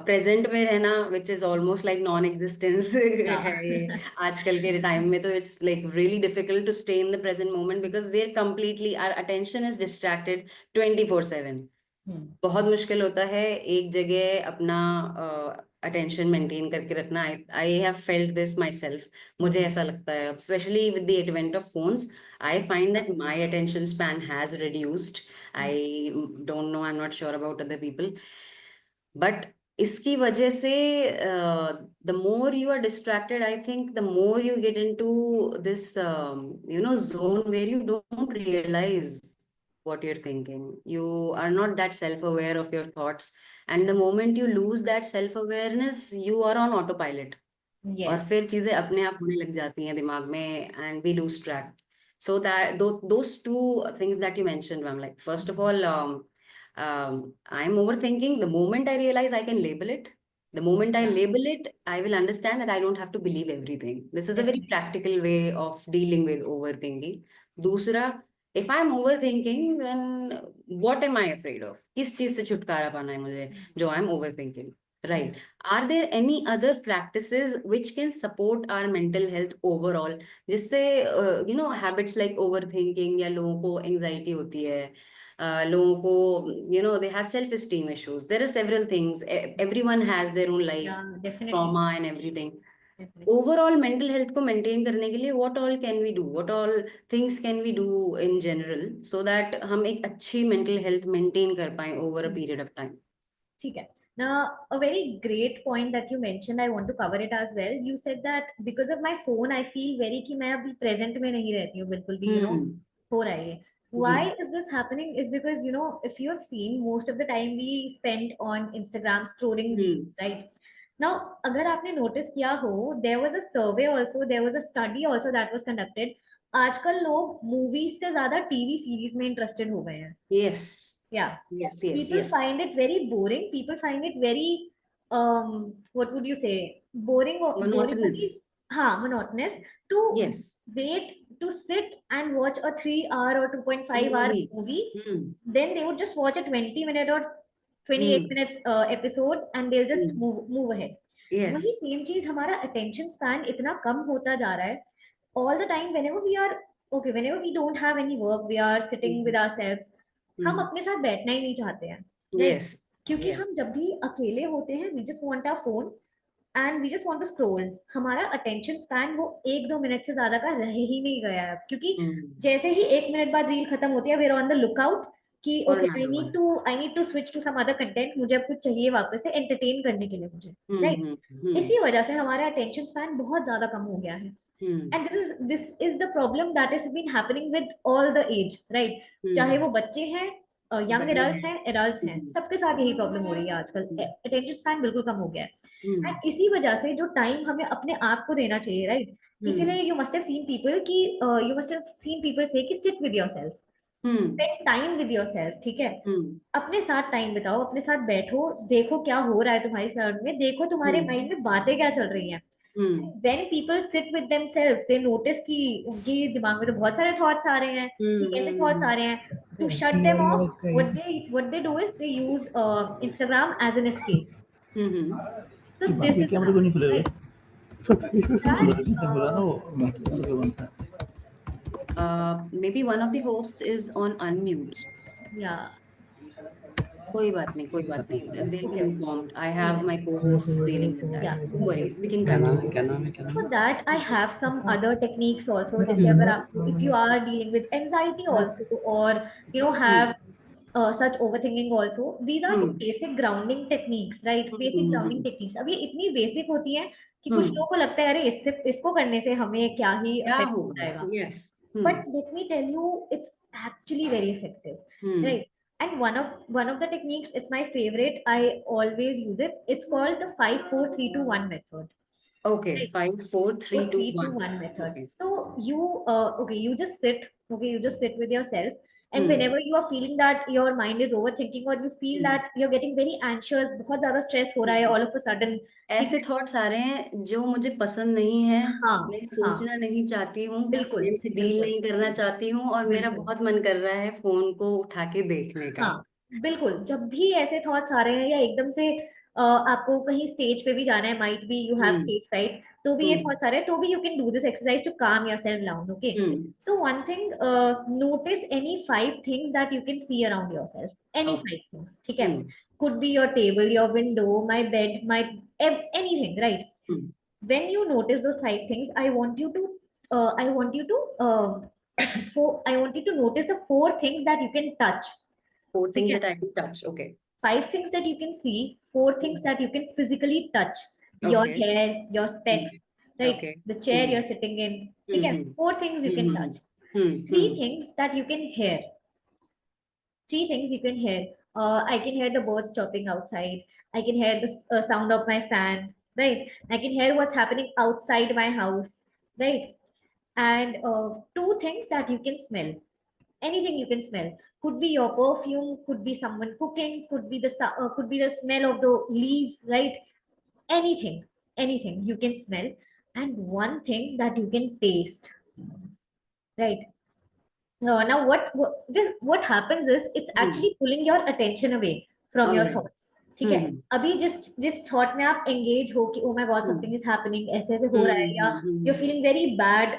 present में रहना, which is almost like non existence Yeah. है ये आजकल के time में, तो it's like really difficult to stay in the present moment because we're completely, our attention is distracted 24/7. बहुत मुश्किल होता है एक जगह अपना अटेंशन मेंटेन करके रखना. I have felt this my self. मुझे ऐसा लगता है, specially with the advent of phones, I find that my attention span has reduced. I don't know, I'm not sure about other people. But इसकी वजह से the more you are distracted, I think the more you get into this, zone where you don't realize what you're thinking. You are not that self-aware of your thoughts. And the moment you lose that self-awareness, you are on autopilot. और Yes. फिर चीजें अपने आप होने लग जाती हैं दिमाग में, and we lose track. So that those two things that you mentioned, I'm like, first of all, I'm overthinking. The moment I realize I can label it, the moment I Yeah. label it, I will understand that I don't have to believe everything. This is a very Definitely. practical way of dealing with overthinking. दूसरा, if I'm overthinking, then what am I afraid of? किस चीज से छुटकारा पाना है मुझे जो I'm overthinking? Right. Are there any other practices which can support our mental health overall? जिससे habits like overthinking, या लोगों को anxiety होती है, लोगों को they have self-esteem issues. There are several things. Everyone has their own life, Yeah, definitely. trauma and everything. Definitely. Overall mental health को maintain करने के लिए what all can we do, what all things can we do in general, so that हम एक अच्छी mental health maintain कर पाए over a period of time. ठीक है. Now, a very great point that you mentioned, I want to cover it as well. You said that because of my phone, I feel very कि मैं अभी present में नहीं रहती हूँ बिल्कुल भी, हो रहा है. Why ji. is this happening? Is because, if you have seen, most of the time we spend on Instagram scrolling reels, right? Now, अगर आपने notice किया हो, there was a survey also, there was a study also that was conducted. आजकल लोग movies से ज्यादा TV series में interested हो गए हैं. Yes. Yeah. Yes. People find it very boring. People find it very, what would you say? Boring or Monotonous. Monotonous to Yes. wait to sit and watch a 3 hour or 2.5 hour movie. Then they would just watch a 20-minute or 28 minutes episode and they'll just move ahead. Yes. वही same चीज हमारा attention span इतना कम होता जा रहा है. All the time whenever we don't have any work, we are sitting with ourselves. हम अपने साथ बैठना ही नहीं चाहते हैं. Yes. क्योंकि हम जब भी अकेले होते हैं, we just want our phone and we just want to scroll. हमारा attention span वो 1-2 मिनट से ज्यादा का रह ही नहीं गया है, क्योंकि जैसे ही 1 मिनट बाद रील खत्म होती है, we're on the lookout कि okay, I need to switch to some other content. मुझे अब कुछ चाहिए वापस से entertain करने के लिए मुझे, right? इसी वजह से हमारा attention span बहुत ज्यादा कम हो गया है. And this is the problem that is been happening with all the age, right? चाहे वो बच्चे हैं, यंग एडल्ट्स हैं, सबके साथ यही प्रॉब्लम हो रही है आजकल. अटेंशन स्पैन बिल्कुल कम हो गया है. एंड इसी वजह से जो टाइम हमें अपने आप को देना चाहिए, राइट? इसीलिए you must have seen people से कि seat with yourself, spend time with yourself. ठीक है, अपने साथ टाइम बिताओ, अपने साथ बैठो, देखो क्या हो रहा है तुम्हारी सराउंडिंग में, देखो तुम्हारे माइंड में बातें क्या चल रही हैं. When people sit with themselves, they notice कि उनके दिमाग में तो बहुत सारे thoughts आ रहे हैं, कि कैसे thoughts आ रहे हैं. To shut them off, what they do is they use Instagram as an escape. So this is maybe one of the hosts is on unmute. Yeah. कोई बात नहीं. They'll be informed. I have my co-hosts dealing with that. Yeah. No worries, we can continue. For that, I have some other techniques also. जैसे अगर आप, if you are dealing with anxiety also, or have such overthinking also. These are some Hmm. basic grounding techniques, right? Basic grounding techniques. अब ये इतनी basic होती है कि कुछ Hmm. लोगों को लगता है अरे इससे इसको करने से हमें क्या ही क्या effect हो होगा? जाएगा. Yes. But let me tell you, it's actually very effective, Hmm. right? And one of the techniques, it's my favorite. I always use it. It's called the 5-4-3-2-1 method. Okay. Right. 5, 4, 3, 2, 1. 3-2-1 method. Okay. So you just sit. Okay, you just sit with yourself, and Hmm. whenever you are feeling that your mind is overthinking, or you feel Hmm. that you're getting very anxious, बहुत ज़्यादा stress हो रहा है all of a sudden. ऐसे thoughts आ रहे हैं जो मुझे पसंद नहीं है, हाँ मैं हाँ सोचना नहीं चाहती हूँ, बिल्कुल मैं इनसे डील बिल्कुल नहीं करना चाहती हूँ, और मेरा बिल्कुल. बहुत मन कर रहा है फोन को उठा के देखने का. हाँ बिल्कुल. जब भी ऐसे थॉट्स आ रहे हैं या एकदम से आपको कहीं स्टेज पे भी जाना है, might be you have hmm. Stage fright, तो भी ये हम्म. थॉट्स आ रहे हैं, तो भी you can do this exercise to calm yourself down. Okay, hmm. So one thing, notice any 5 things that you can see around yourself. Any okay. 5 things, ठीक है? हम्म. could be your table, your window, my bed, my anything, right? Hmm. When you notice those 5 things, I want you to I want you to notice the 4 things that you can touch. 4 ठीक things है? that I can touch. Okay. 5 things that you can see, 4 things that you can physically touch. Your Okay. hair, your hmm. specs, right? Okay. The chair hmm. you're sitting in. ठीक है? हम्म. 4 things you can hmm. touch. Hmm. 3 things that you can hear. 3 things you can hear. I can hear the birds chirping outside. I can hear the sound of my fan, right? I can hear what's happening outside my house, right? And 2 things that you can smell. Anything you can smell. Could be your perfume, could be someone cooking, could be the smell of the leaves, right? Anything you can smell. And 1 thing that you can taste, right? Now what happens is it's hmm. actually pulling your attention away from All your right. thoughts. ठीक है? अभी जिस thought में आप engage हो कि oh my god something is happening, ऐसे ऐसे हो रहा है, या you are feeling very bad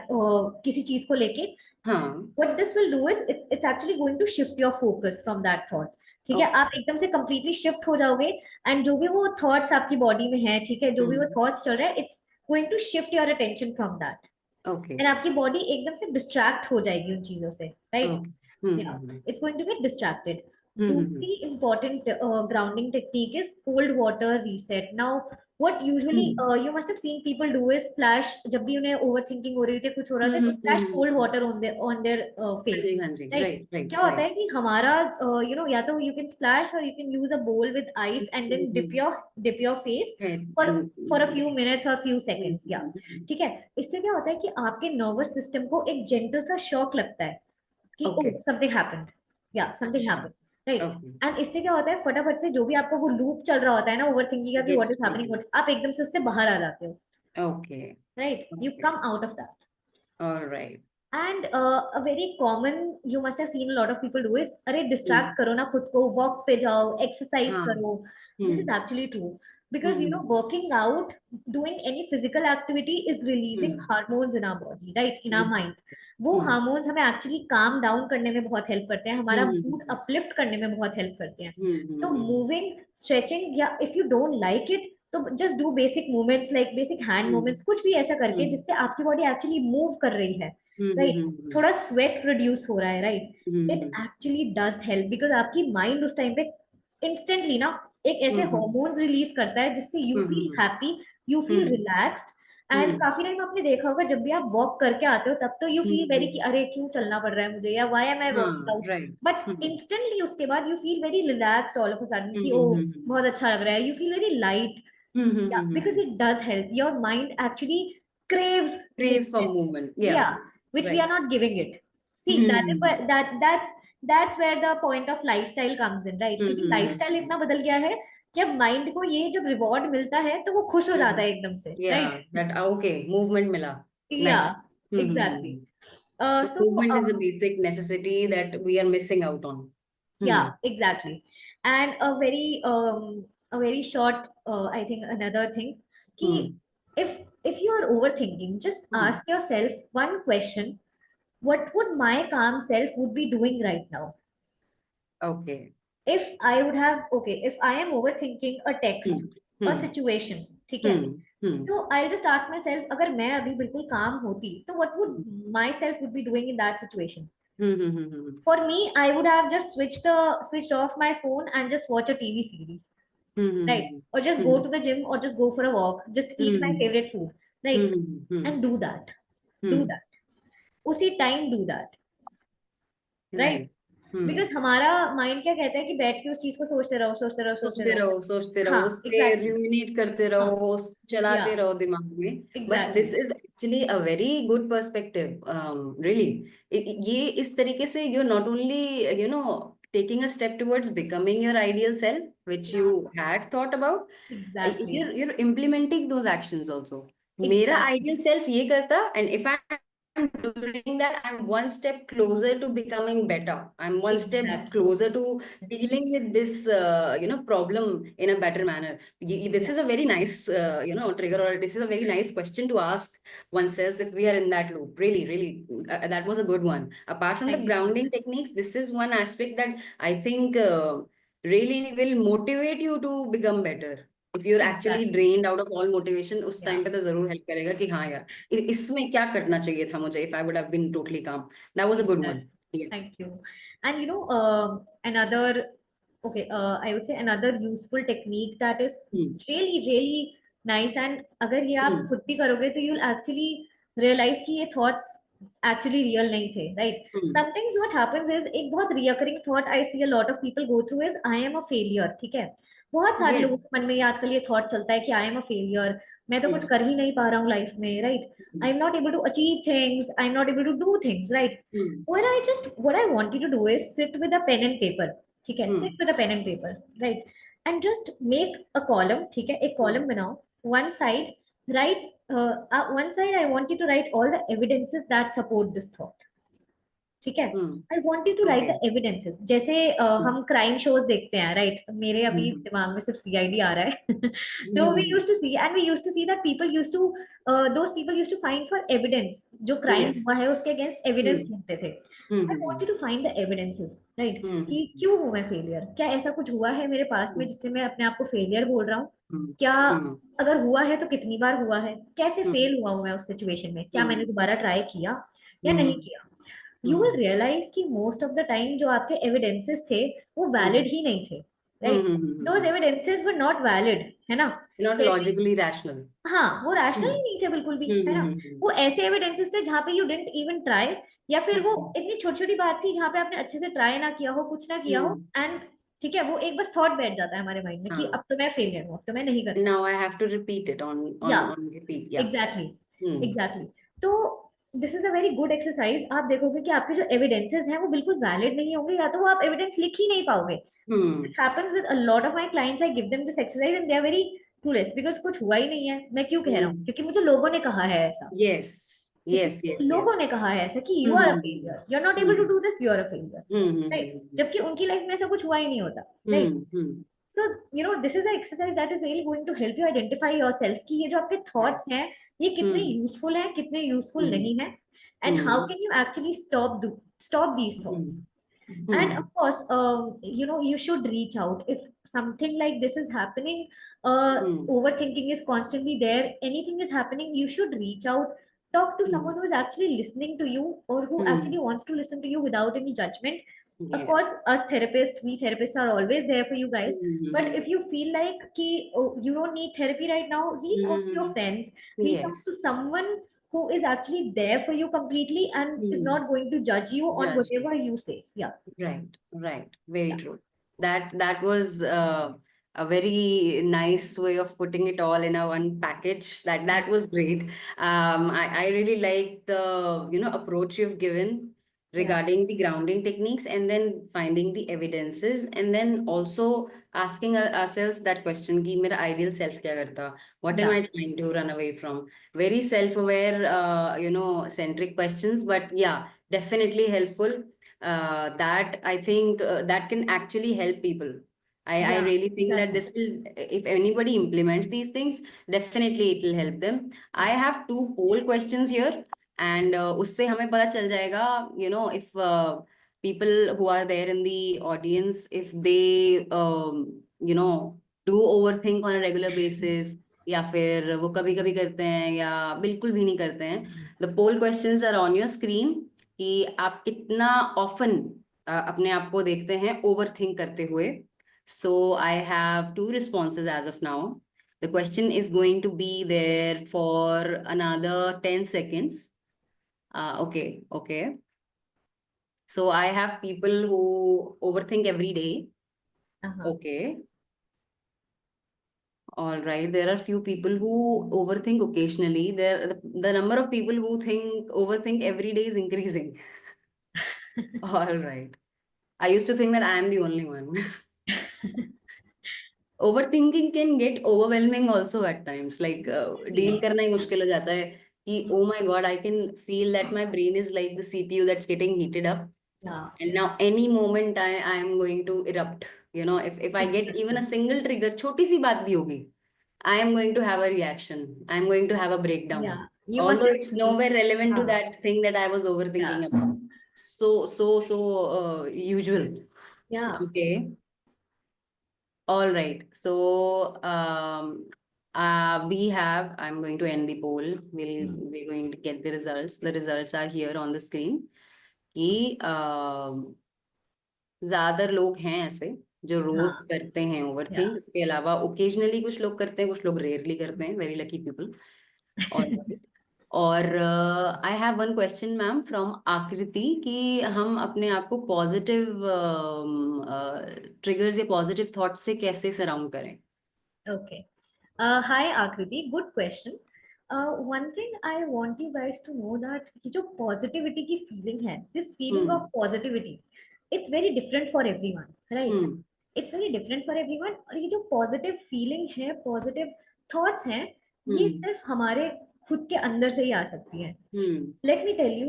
किसी चीज को लेके, हाँ. what this will do is it's actually going to shift your focus from that thought. ठीक है? Okay. आप एकदम से completely shift हो जाओगे, and जो भी वो thoughts आपकी body में है, ठीक है, जो भी वो thoughts चल रहे हैं, it's going to shift your attention from that. Okay. And आपकी बॉडी एकदम से डिस्ट्रैक्ट हो जाएगी उन चीजों से, राइट? Okay. या it's going to get distracted. Hmm. दूसरी important grounding technique is cold water reset. Now what usually you must have seen people do is splash. जब भी उन्हें ओवरथिंकिंग हो रही होती है, कुछ हो रहा है, तो splash cold water on their face, हाँ जी, हाँ जी. राइट? Right, right, क्या होता right. है कि हमारा या तो यू कैन स्प्लैश और you can use a bowl with ice and then dip your face for a few minutes और फ्यू सेकंड्स. या ठीक है? इससे क्या होता है कि आपके नर्वस सिस्टम को एक जेंटल सा शॉक लगता है कि Okay. ओह समथिंग हैपेंड, या समथिंग अच्छा. Happened, right? Okay. एंड इससे क्या होता है, फटाफट से जो भी आपका वो लूप चल रहा होता है ना ओवरथिंकिंग का कि what Gets is happening, better. आप एकदम से उससे बाहर आ जाते हो, Okay. Right? You Okay. Come out of that. All right. And a very common you must have seen a lot of people do is, अरे डिस्ट्रैक्ट हम्म. करो ना खुद को, वॉक पे जाओ, एक्सरसाइज हाँ. करो. This is hmm. Actually true, because working out, doing any physical activity is releasing hmm. hormones in our body, right? In our Yes. mind. वो hormones हमें actually calm down करने में बहुत help करते हैं, हमारा mood हम्म. uplift करने में बहुत help करते हैं. तो हम्म. moving, stretching, या if you don't like it, तो just do basic movements like basic hand movements, कुछ भी ऐसा करके जिससे आपकी body actually move कर रही है, right? थोड़ा sweat reduce हो रहा है, right? It actually does help because आपकी mind उस टाइम पे instantly ना एक ऐसे हॉर्मोन्स रिलीज करता है जिससे you feel happy, you feel relaxed. And काफी टाइम आपने देखा होगा जब भी आप वॉक करके आते हो तब तो यू फील वेरी कि अरे क्यों चलना पड़ रहा है मुझे, या why am I walking out, but instantly उसके बाद you feel very relaxed all of a sudden कि ओ बहुत अच्छा लग रहा है, you feel very light, because it does help. Your mind actually craves for movement. yeah, which we Right. are not giving it. See, that is where that's where the point of lifestyle comes in, right? क्योंकि lifestyle इतना बदल गया है कि अब mind को ये जब रिवॉर्ड मिलता है तो वो खुश हो जाता है एकदम से, Yeah, right? that okay, movement mila. Yeah, Nice. exactly. So movement is a basic necessity that we are missing out on. Yeah, exactly. And a very short I think another thing कि if you are overthinking, just ask yourself one question: what would my calm self would be doing right now? Okay. If I would have, okay, if I am overthinking a text, a situation, ठीक है, तो I'll just ask myself, अगर मैं अभी बिल्कुल calm होती तो what would myself would be doing in that situation? For me, I would have just switched off my phone and just watch a TV series, right? Or just go to the gym or just go for a walk, just eat my favorite food, right? And do that. Do that. उसी time do that, right? Right. Because हमारा mind क्या कहता है कि बैठ के उस चीज को सोचते रहो सोचते रहो सोचते सोचते रहो। रहो सोचते रहो, हाँ उस पे एग्जैक्टली। ruminate करते हाँ रहो, या चलाते रहो दिमाग में. But exactly this is actually a very good perspective, really. ये इस तरीके से you're not only taking a step towards becoming your ideal self, which you had thought about, exactly you're implementing those actions also. मेरा exactly ideal self ये करता, and if I'm doing that, I'm one step closer to becoming better. I'm one step exactly closer to dealing with this, problem in a better manner. This is a very nice, trigger, or this is a very nice question to ask oneself if we are in that loop. Really, really, that was a good one. Apart from the thank you so grounding techniques, this is one aspect that I think really will motivate you to become better. If you're much actually exactly drained out of all motivation, उस या time पे तो जरूर help करेगा कि हाँ यार, इसमें क्या करना चाहिए था मुझे, if I would have been totally calm. That was a good one. Exactly Yeah. Thank you. And another, okay, I would say another useful technique that is Hmm. really nice, and अगर ये आप Hmm. खुद भी करोगे तो you'll actually realize कि ये thoughts actually real नहीं थे, right? Hmm. Sometimes what happens is एक बहुत reoccurring thought I see a lot of people go through is I am a failure, ठीक है? बहुत सारे Yes. लोगों के मन में ये आजकल ये थॉट चलता है कि आई एम अ फेलियर, मैं तो कुछ Hmm. कर ही नहीं पा रहा हूँ लाइफ में, right? I am not able to achieve things, I am not able to do things, right? Hmm. What I want you to do is sit with a pen and paper, ठीक है? Hmm. Sit with a pen and paper, right? And just make a column, ठीक है? एक column बनाओ, one side write, one side I want you to write all the evidences that support this thought, ठीक है? Hmm. I want you to write the Okay. Evidences. जैसे हम crime shows देखते हैं, राइट? मेरे अभी Hmm. दिमाग में सिर्फ सीआईडी आ रहा है। तो we Hmm. Used to see, and we used to see that people used to, those people used to find for evidence, जो क्राइम Yes. हुआ है उसके अगेंस्ट एविडेंस Hmm. ढूंढते थे। Hmm. I want you to find the evidences, right? Hmm. कि क्यों हूं मैं फेलियर, क्या ऐसा कुछ हुआ है मेरे पास में Hmm. जिससे मैं अपने आप को फेलियर बोल रहा हूँ? Hmm. क्या Hmm. अगर हुआ है तो कितनी बार हुआ है? कैसे Hmm. फेल हुआ हूं मैं उस सिचुएशन में? क्या मैंने Hmm. दोबारा ट्राई किया या Hmm. नहीं किया? यू विल रियलाइज कि मोस्ट ऑफ द टाइम जो आपके एविडेंसेस थे वो वैलिड ही नहीं थे, right? Those Hmm. Evidences were not valid, है ना? Not जैसे, logically rational. हाँ, वो रैशनल Hmm. ही नहीं थे बिल्कुल भी, है ना? Hmm. वो ऐसे एविडेंसेस थे जहाँ पे यू डिडंट इवन ट्राई, या फिर वो Hmm. इतनी छोटी छोटी बात थी जहाँ पे आपने अच्छे से ट्राई ना किया हो, कुछ ना किया हो, Hmm. एंड ठीक है, वो एक बस थॉट बैठ जाता है हमारे माइंड में कि हाँ. अब तो मैं फेलियर हूँ, अब तो मैं नहीं कर Now I have to repeat it on या repeat. Yeah. Exactly Hmm. Exactly. तो this is a very good exercise. आप देखोगे कि आपके जो एविडेंसेस हैं वो बिल्कुल वैलिड नहीं होंगे, या तो वो आप एविडेंस लिख ही नहीं पाओगे। Hmm. This happens with a lot of my clients. I give them this exercise and they are very clueless, because कुछ हुआ ही नहीं है, मैं क्यों कह रहा हूँ? Hmm. क्योंकि मुझे लोगों ने कहा है ऐसा, Yes. क्योंकि Yes. Yes. लोगों Yes. ने कहा है ऐसा कि you are a Hmm. Failure, you are not able to Hmm. Do this, you are a failure, right? Hmm. जबकि उनकी लाइफ में ऐसा कुछ हुआ ही नहीं होता, right? Hmm. Hmm. So, this is an exercise that is really going to help you identify yourself कि ये जो आपके thoughts हैं ये कितने Hmm. useful हैं, कितने useful Hmm. नहीं हैं, and how Hmm. can you actually stop these thoughts? And Hmm. of course, you should reach out if something like this is happening. Hmm. Overthinking is constantly there. Anything is happening, you should reach out. Talk to Hmm. someone who is actually listening to you, or who Hmm. actually wants to listen to you without any judgment. Of Yes. course, we therapists are always there for you guys. But Hmm. if you feel like you don't need therapy right now, reach out to your Hmm. friends, reach out to Yes. someone who is actually there for you completely and is Hmm. not going to judge you on Judge you. whatever you say. Yeah. Right, right. Very Yeah. true. That was a very nice way of putting it all in a one package. That was great. I really like the approach you've given Yeah. regarding the grounding techniques, and then finding the evidences, and then also asking ourselves that question कि मेरा ideal self क्या करता? What am Yeah. I trying to run away from? Very self-aware, centric questions, but yeah, definitely helpful. That I think that can actually help people. I Yeah. really think that Exactly. this will, if anybody implements these things, definitely it will help them. I have two poll questions here, and उससे हमें पता चल जाएगा, if people who are there in the audience, if they, do overthink on a regular basis, या फिर वो कभी कभी करते हैं या बिल्कुल भी नहीं करते हैं. The poll questions are on your screen. कि आप इतना ऑफन अपने आप को देखते हैं ओवर थिंक करते हुए. So I have two responses as of now. The question is going to be there for another 10 seconds. Okay, okay. So I have people who overthink every day. Okay. All right. There are few people who overthink occasionally. The number of people who overthink every day is increasing. All right. I used to think that I am the only one. Overthinking can get overwhelming also at times. Like deal करना ही मुश्किल हो जाता है कि oh my God, I can feel that my brain is like the CPU that's getting heated up. Yeah. And now any moment I am going to erupt. You know, if I get even a single trigger, छोटी सी बात भी होगी, I am going to have a reaction. I am going to have a breakdown. Yeah. You must Although have it's seen. nowhere relevant to Yeah. that thing that I was overthinking Yeah. about. So usual. Yeah. Okay. All right. So I'm going to end the poll. We're going to get the results. The results are here on the screen. कि ज्यादातर लोग हैं ऐसे जो रोज हाँ. करते हैं Yeah. Overthink. उसके अलावा ओकेजनली कुछ लोग करते हैं, कुछ लोग रेयरली करते हैं. Very lucky people. और I have one question ma'am from Aakriti कि हम अपने आप को पॉजिटिव ट्रिगर्स या पॉजिटिव थॉट्स से कैसे सराउंड करें. Okay. Hi Akriti, good question. One thing I want you guys to know that ये जो positivity की feeling है, this feeling of positivity, it's very different for everyone, right? It's very different for everyone. और ये जो positive feeling है, positive thoughts हैं, ये सिर्फ हमारे खुद के अंदर से ही आ सकती हैं. Let me tell you,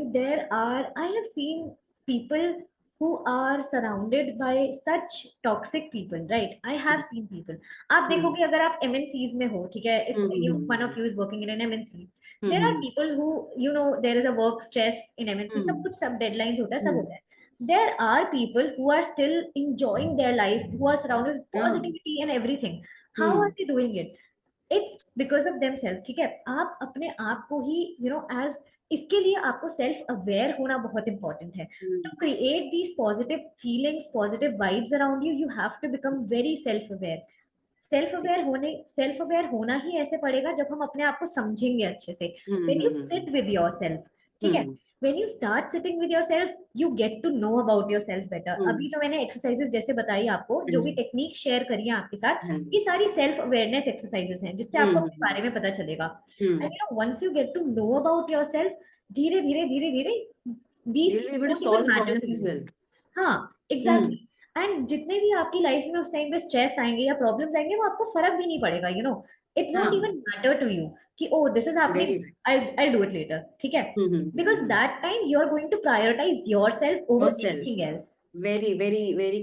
I have seen people who are surrounded by such toxic people, right? I have seen people. आप देखोगे अगर आप MNCs में हो, ठीक है? If one of you is working in an MNC, there are people who, you know, there is a work stress in MNC, सब deadlines होता है, सब होता है. There are people who are still enjoying their life, who are surrounded with positivity and everything. How are they doing it? It's because of themselves. ठीक है, आप अपने आप को ही as इसके लिए आपको सेल्फ अवेयर होना बहुत इंपॉर्टेंट है. To create these positive feelings, positive vibes around you, you have to become very self aware. Self aware होना ही ऐसे पड़ेगा जब हम अपने आप को समझेंगे अच्छे से. When you sit with yourself, ठीक है, when you start sitting with yourself, you get to know about yourself better. अभी जो मैंने एक्सरसाइजेस जैसे बताई आपको, जो भी टेक्निक शेयर करी है आपके साथ, ये सारी सेल्फ अवेयरनेस एक्सरसाइजेस हैं जिससे आपको अपने बारे में पता चलेगा. And you know, once you get to know about yourself, धीरे धीरे धीरे धीरे these things don't even matter to you. हाँ, एग्जैक्टली. एंड जितने भी आपकी लाइफ में उस टाइम पे स्ट्रेस आएंगे या प्रॉब्लम्स आएंगे, वो आपको फर्क भी नहीं पड़ेगा. You know, it won't even matter to you कि oh this is happening, I'll do it later. ठीक है, because that time you are going to prioritize yourself over anything else. Very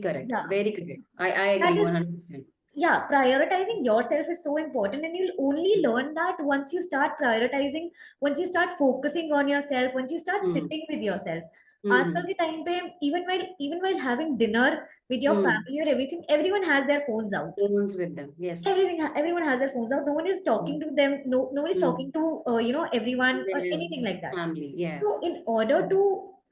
correct. Yeah. Very correct. I agree 100%. Yeah, prioritizing yourself is so important, and you'll only learn that once you start prioritizing, once you start focusing on yourself, once you start sitting with yourself. आजकल के time पे even while having dinner with your family or everything, everyone has their phones out. Phones with them, yes. Everyone has their phones out. No one is talking to them. No one is talking to everyone or anything like that. Family, yeah. So in order to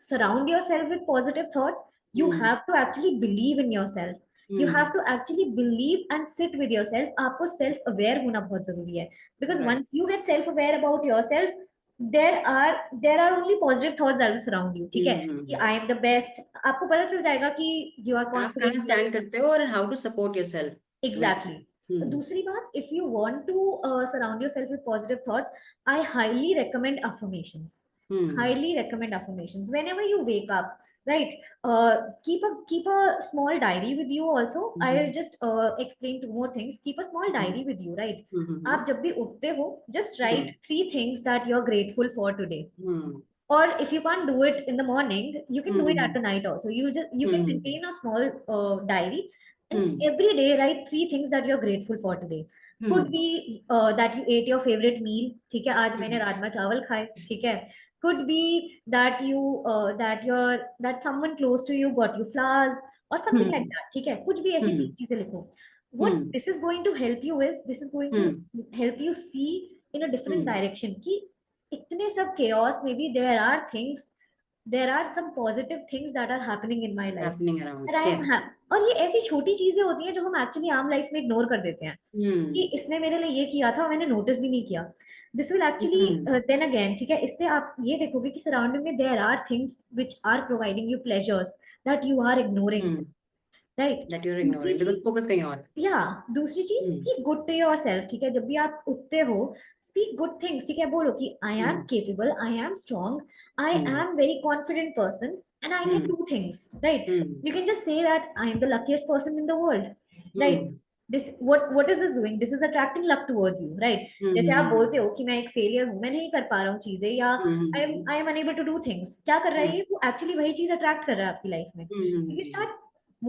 surround yourself with positive thoughts, you have to actually believe in yourself. You have to actually believe and sit with yourself. आपको self aware होना बहुत जरूरी है, because once you get self aware about yourself, there are only positive thoughts that will surround you. ठीक है, कि I am the best. आपको पता चल जाएगा कि you are confident. आप कहाँ stand करते हो और how to support yourself. Exactly. दूसरी बात, if you want to surround yourself with positive thoughts, I highly recommend affirmations. Highly recommend affirmations. Whenever you wake up, right, keep a small diary with you also. I'll just explain 2 more things. Keep a small diary with you, right? आप जब भी उठते हो, just write 3 things that you're grateful for today. Or if you can't do it in the morning, you can do it at the night also. You can maintain a small diary, and every day write 3 things that you're grateful for today. Could be that you ate your favorite meal. ठीक है, आज मैंने राजमा चावल खाए. ठीक है. Could be that that someone close to you got you flowers or something like that. ठीक है, कुछ भी ऐसी 3 चीजें लिखो. What this is going to help you is, this is going to help you see in a different direction कि इतने सब chaos में भी there are things there are some positive things that are happening in my life. Happening around. And I Yes. am और ये ऐसी छोटी चीजें होती हैं जो हम एक्चुअली आम लाइफ में इग्नोर कर देते हैं कि इसने मेरे लिए ये किया था, मैंने नोटिस भी नहीं किया. This will actually then again, ठीक है, इससे आप ये देखोगे कि सराउंडिंग में there are things which are providing you pleasures that you are ignoring, right. That you're दूसरी ignoring because चीज, focus कहीं और. या दूसरी चीज, speak good to yourself, ठीक है, जब भी आप उठते हो स्पीक गुड थिंग्स, ठीक है, बोलो कि I am capable, I am strong, I am very confident person and I can do things, right? You can just say that I am the luckiest person in the world, right? This what is this doing? This is attracting luck towards you, right? जैसे आप बोलते हो कि मैं एक failure हूँ, मैं नहीं कर पा रहा हूँ चीजें, या I am unable to do things, क्या कर रहा है ये? वो एक्चुअली वही चीज अट्रैक्ट कर रहा है आपकी लाइफ में. You start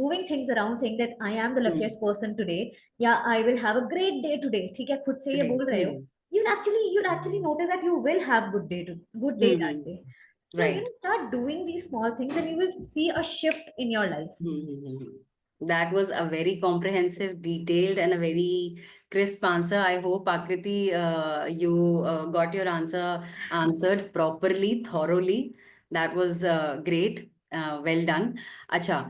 moving things around saying that I am the luckiest person today, या I will have a great day today, ठीक है, खुद से ये बोल रहे हो, you'll actually notice that you will have good day that day. So Right. you know, start doing these small things and you will see a shift in your life. That was a very comprehensive, detailed, and a very crisp answer. I hope, Akriti, you got your answer answered properly, thoroughly. That was great. Well done. Acha.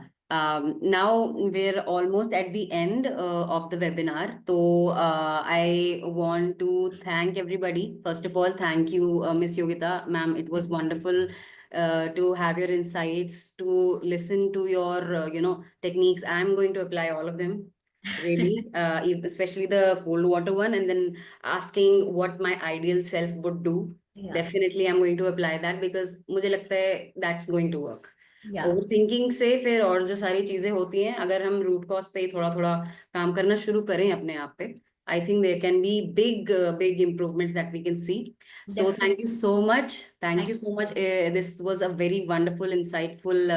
Now we're almost at the end of the webinar. So I want to thank everybody. First of all, thank you, Miss Yogita, ma'am. It was wonderful to have your insights, to listen to your, techniques. I'm going to apply all of them. Really, especially the cold water one, and then asking what my ideal self would do. Yeah. Definitely, I'm going to apply that because मुझे लगता है that's going to work. Yeah. Overthinking से फिर और जो सारी चीजें होती हैं, अगर हम रूट कॉज पे थोड़ा थोड़ा काम करना शुरू करें अपने आप पे, I think there can be big improvements that we can see. So Definitely. thank you so much. Thank you so much. This was a very wonderful, insightful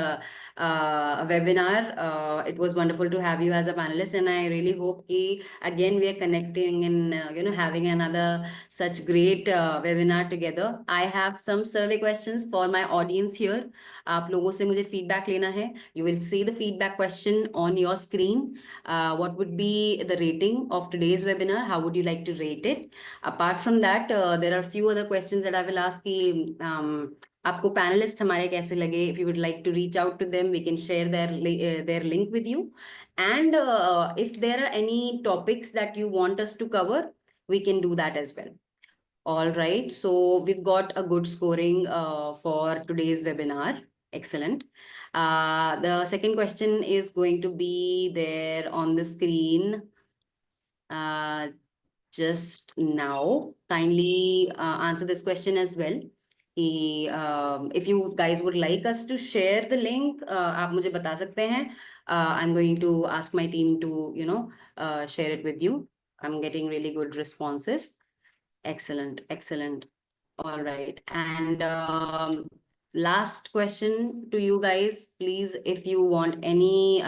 webinar. It was wonderful to have you as a panelist, and I really hope that again we are connecting and having another such great webinar together. I have some survey questions for my audience here. आप लोगों से मुझे feedback लेना है. You will see the feedback question on your screen. What would be the rating of today's webinar? How would you like to rate it? Apart from that, there are few other questions that I will ask कि आपको panelists हमारे कैसे लगे? If you would like to reach out to them, we can share their link with you. And if there are any topics that you want us to cover, we can do that as well. All right, so we've got a good scoring for today's webinar. Excellent. The second question is going to be there on the screen just now. Kindly answer this question as well. If you guys would like us to share the link, आप मुझे बता सकते हैं. I'm going to ask my team to share it with you. I'm getting really good responses. Excellent, excellent. All right. And last question to you guys, please, if you want any,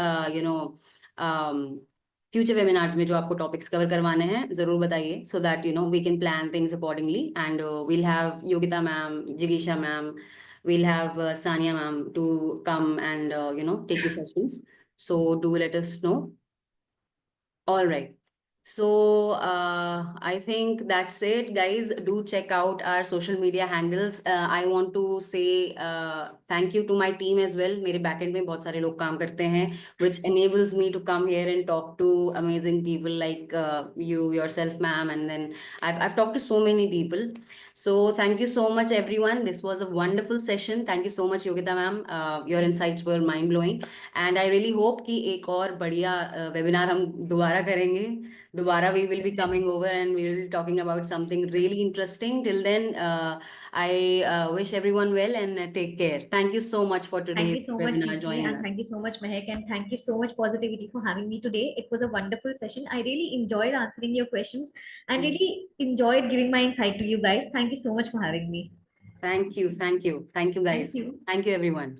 future webinars में जो आपको topics cover करवाने हैं, जरूर बताइए, so that, we can plan things accordingly. And we'll have Yogita ma'am, Jigisha ma'am, we'll have Sania ma'am to come and, take the sessions. So do let us know. All right. So I think that's it, guys. Do check out our social media handles. I want to say thank you to my team as well. मेरे backend में बहुत सारे लोग काम करते हैं, which enables me to come here and talk to amazing people like you yourself, ma'am, and then I've talked to so many people. So thank you so much, everyone. This was a wonderful session. Thank you so much, Yogita ma'am. Your insights were mind blowing, and I really hope कि एक और बढ़िया webinar हम दोबारा करेंगे. Dubara, we will be coming over and we will be talking about something really interesting. Till then, I wish everyone well and take care. Thank you so much for Thank you today's so much, webinar Deepti, joining and us. thank you so much, Mehak, and thank you so much, Positivity, for having me today. It was a wonderful session. I really enjoyed answering your questions and really enjoyed giving my insight to you guys. Thank you so much for having me. Thank you. Thank you. Thank you, guys. Thank you. Thank you, everyone.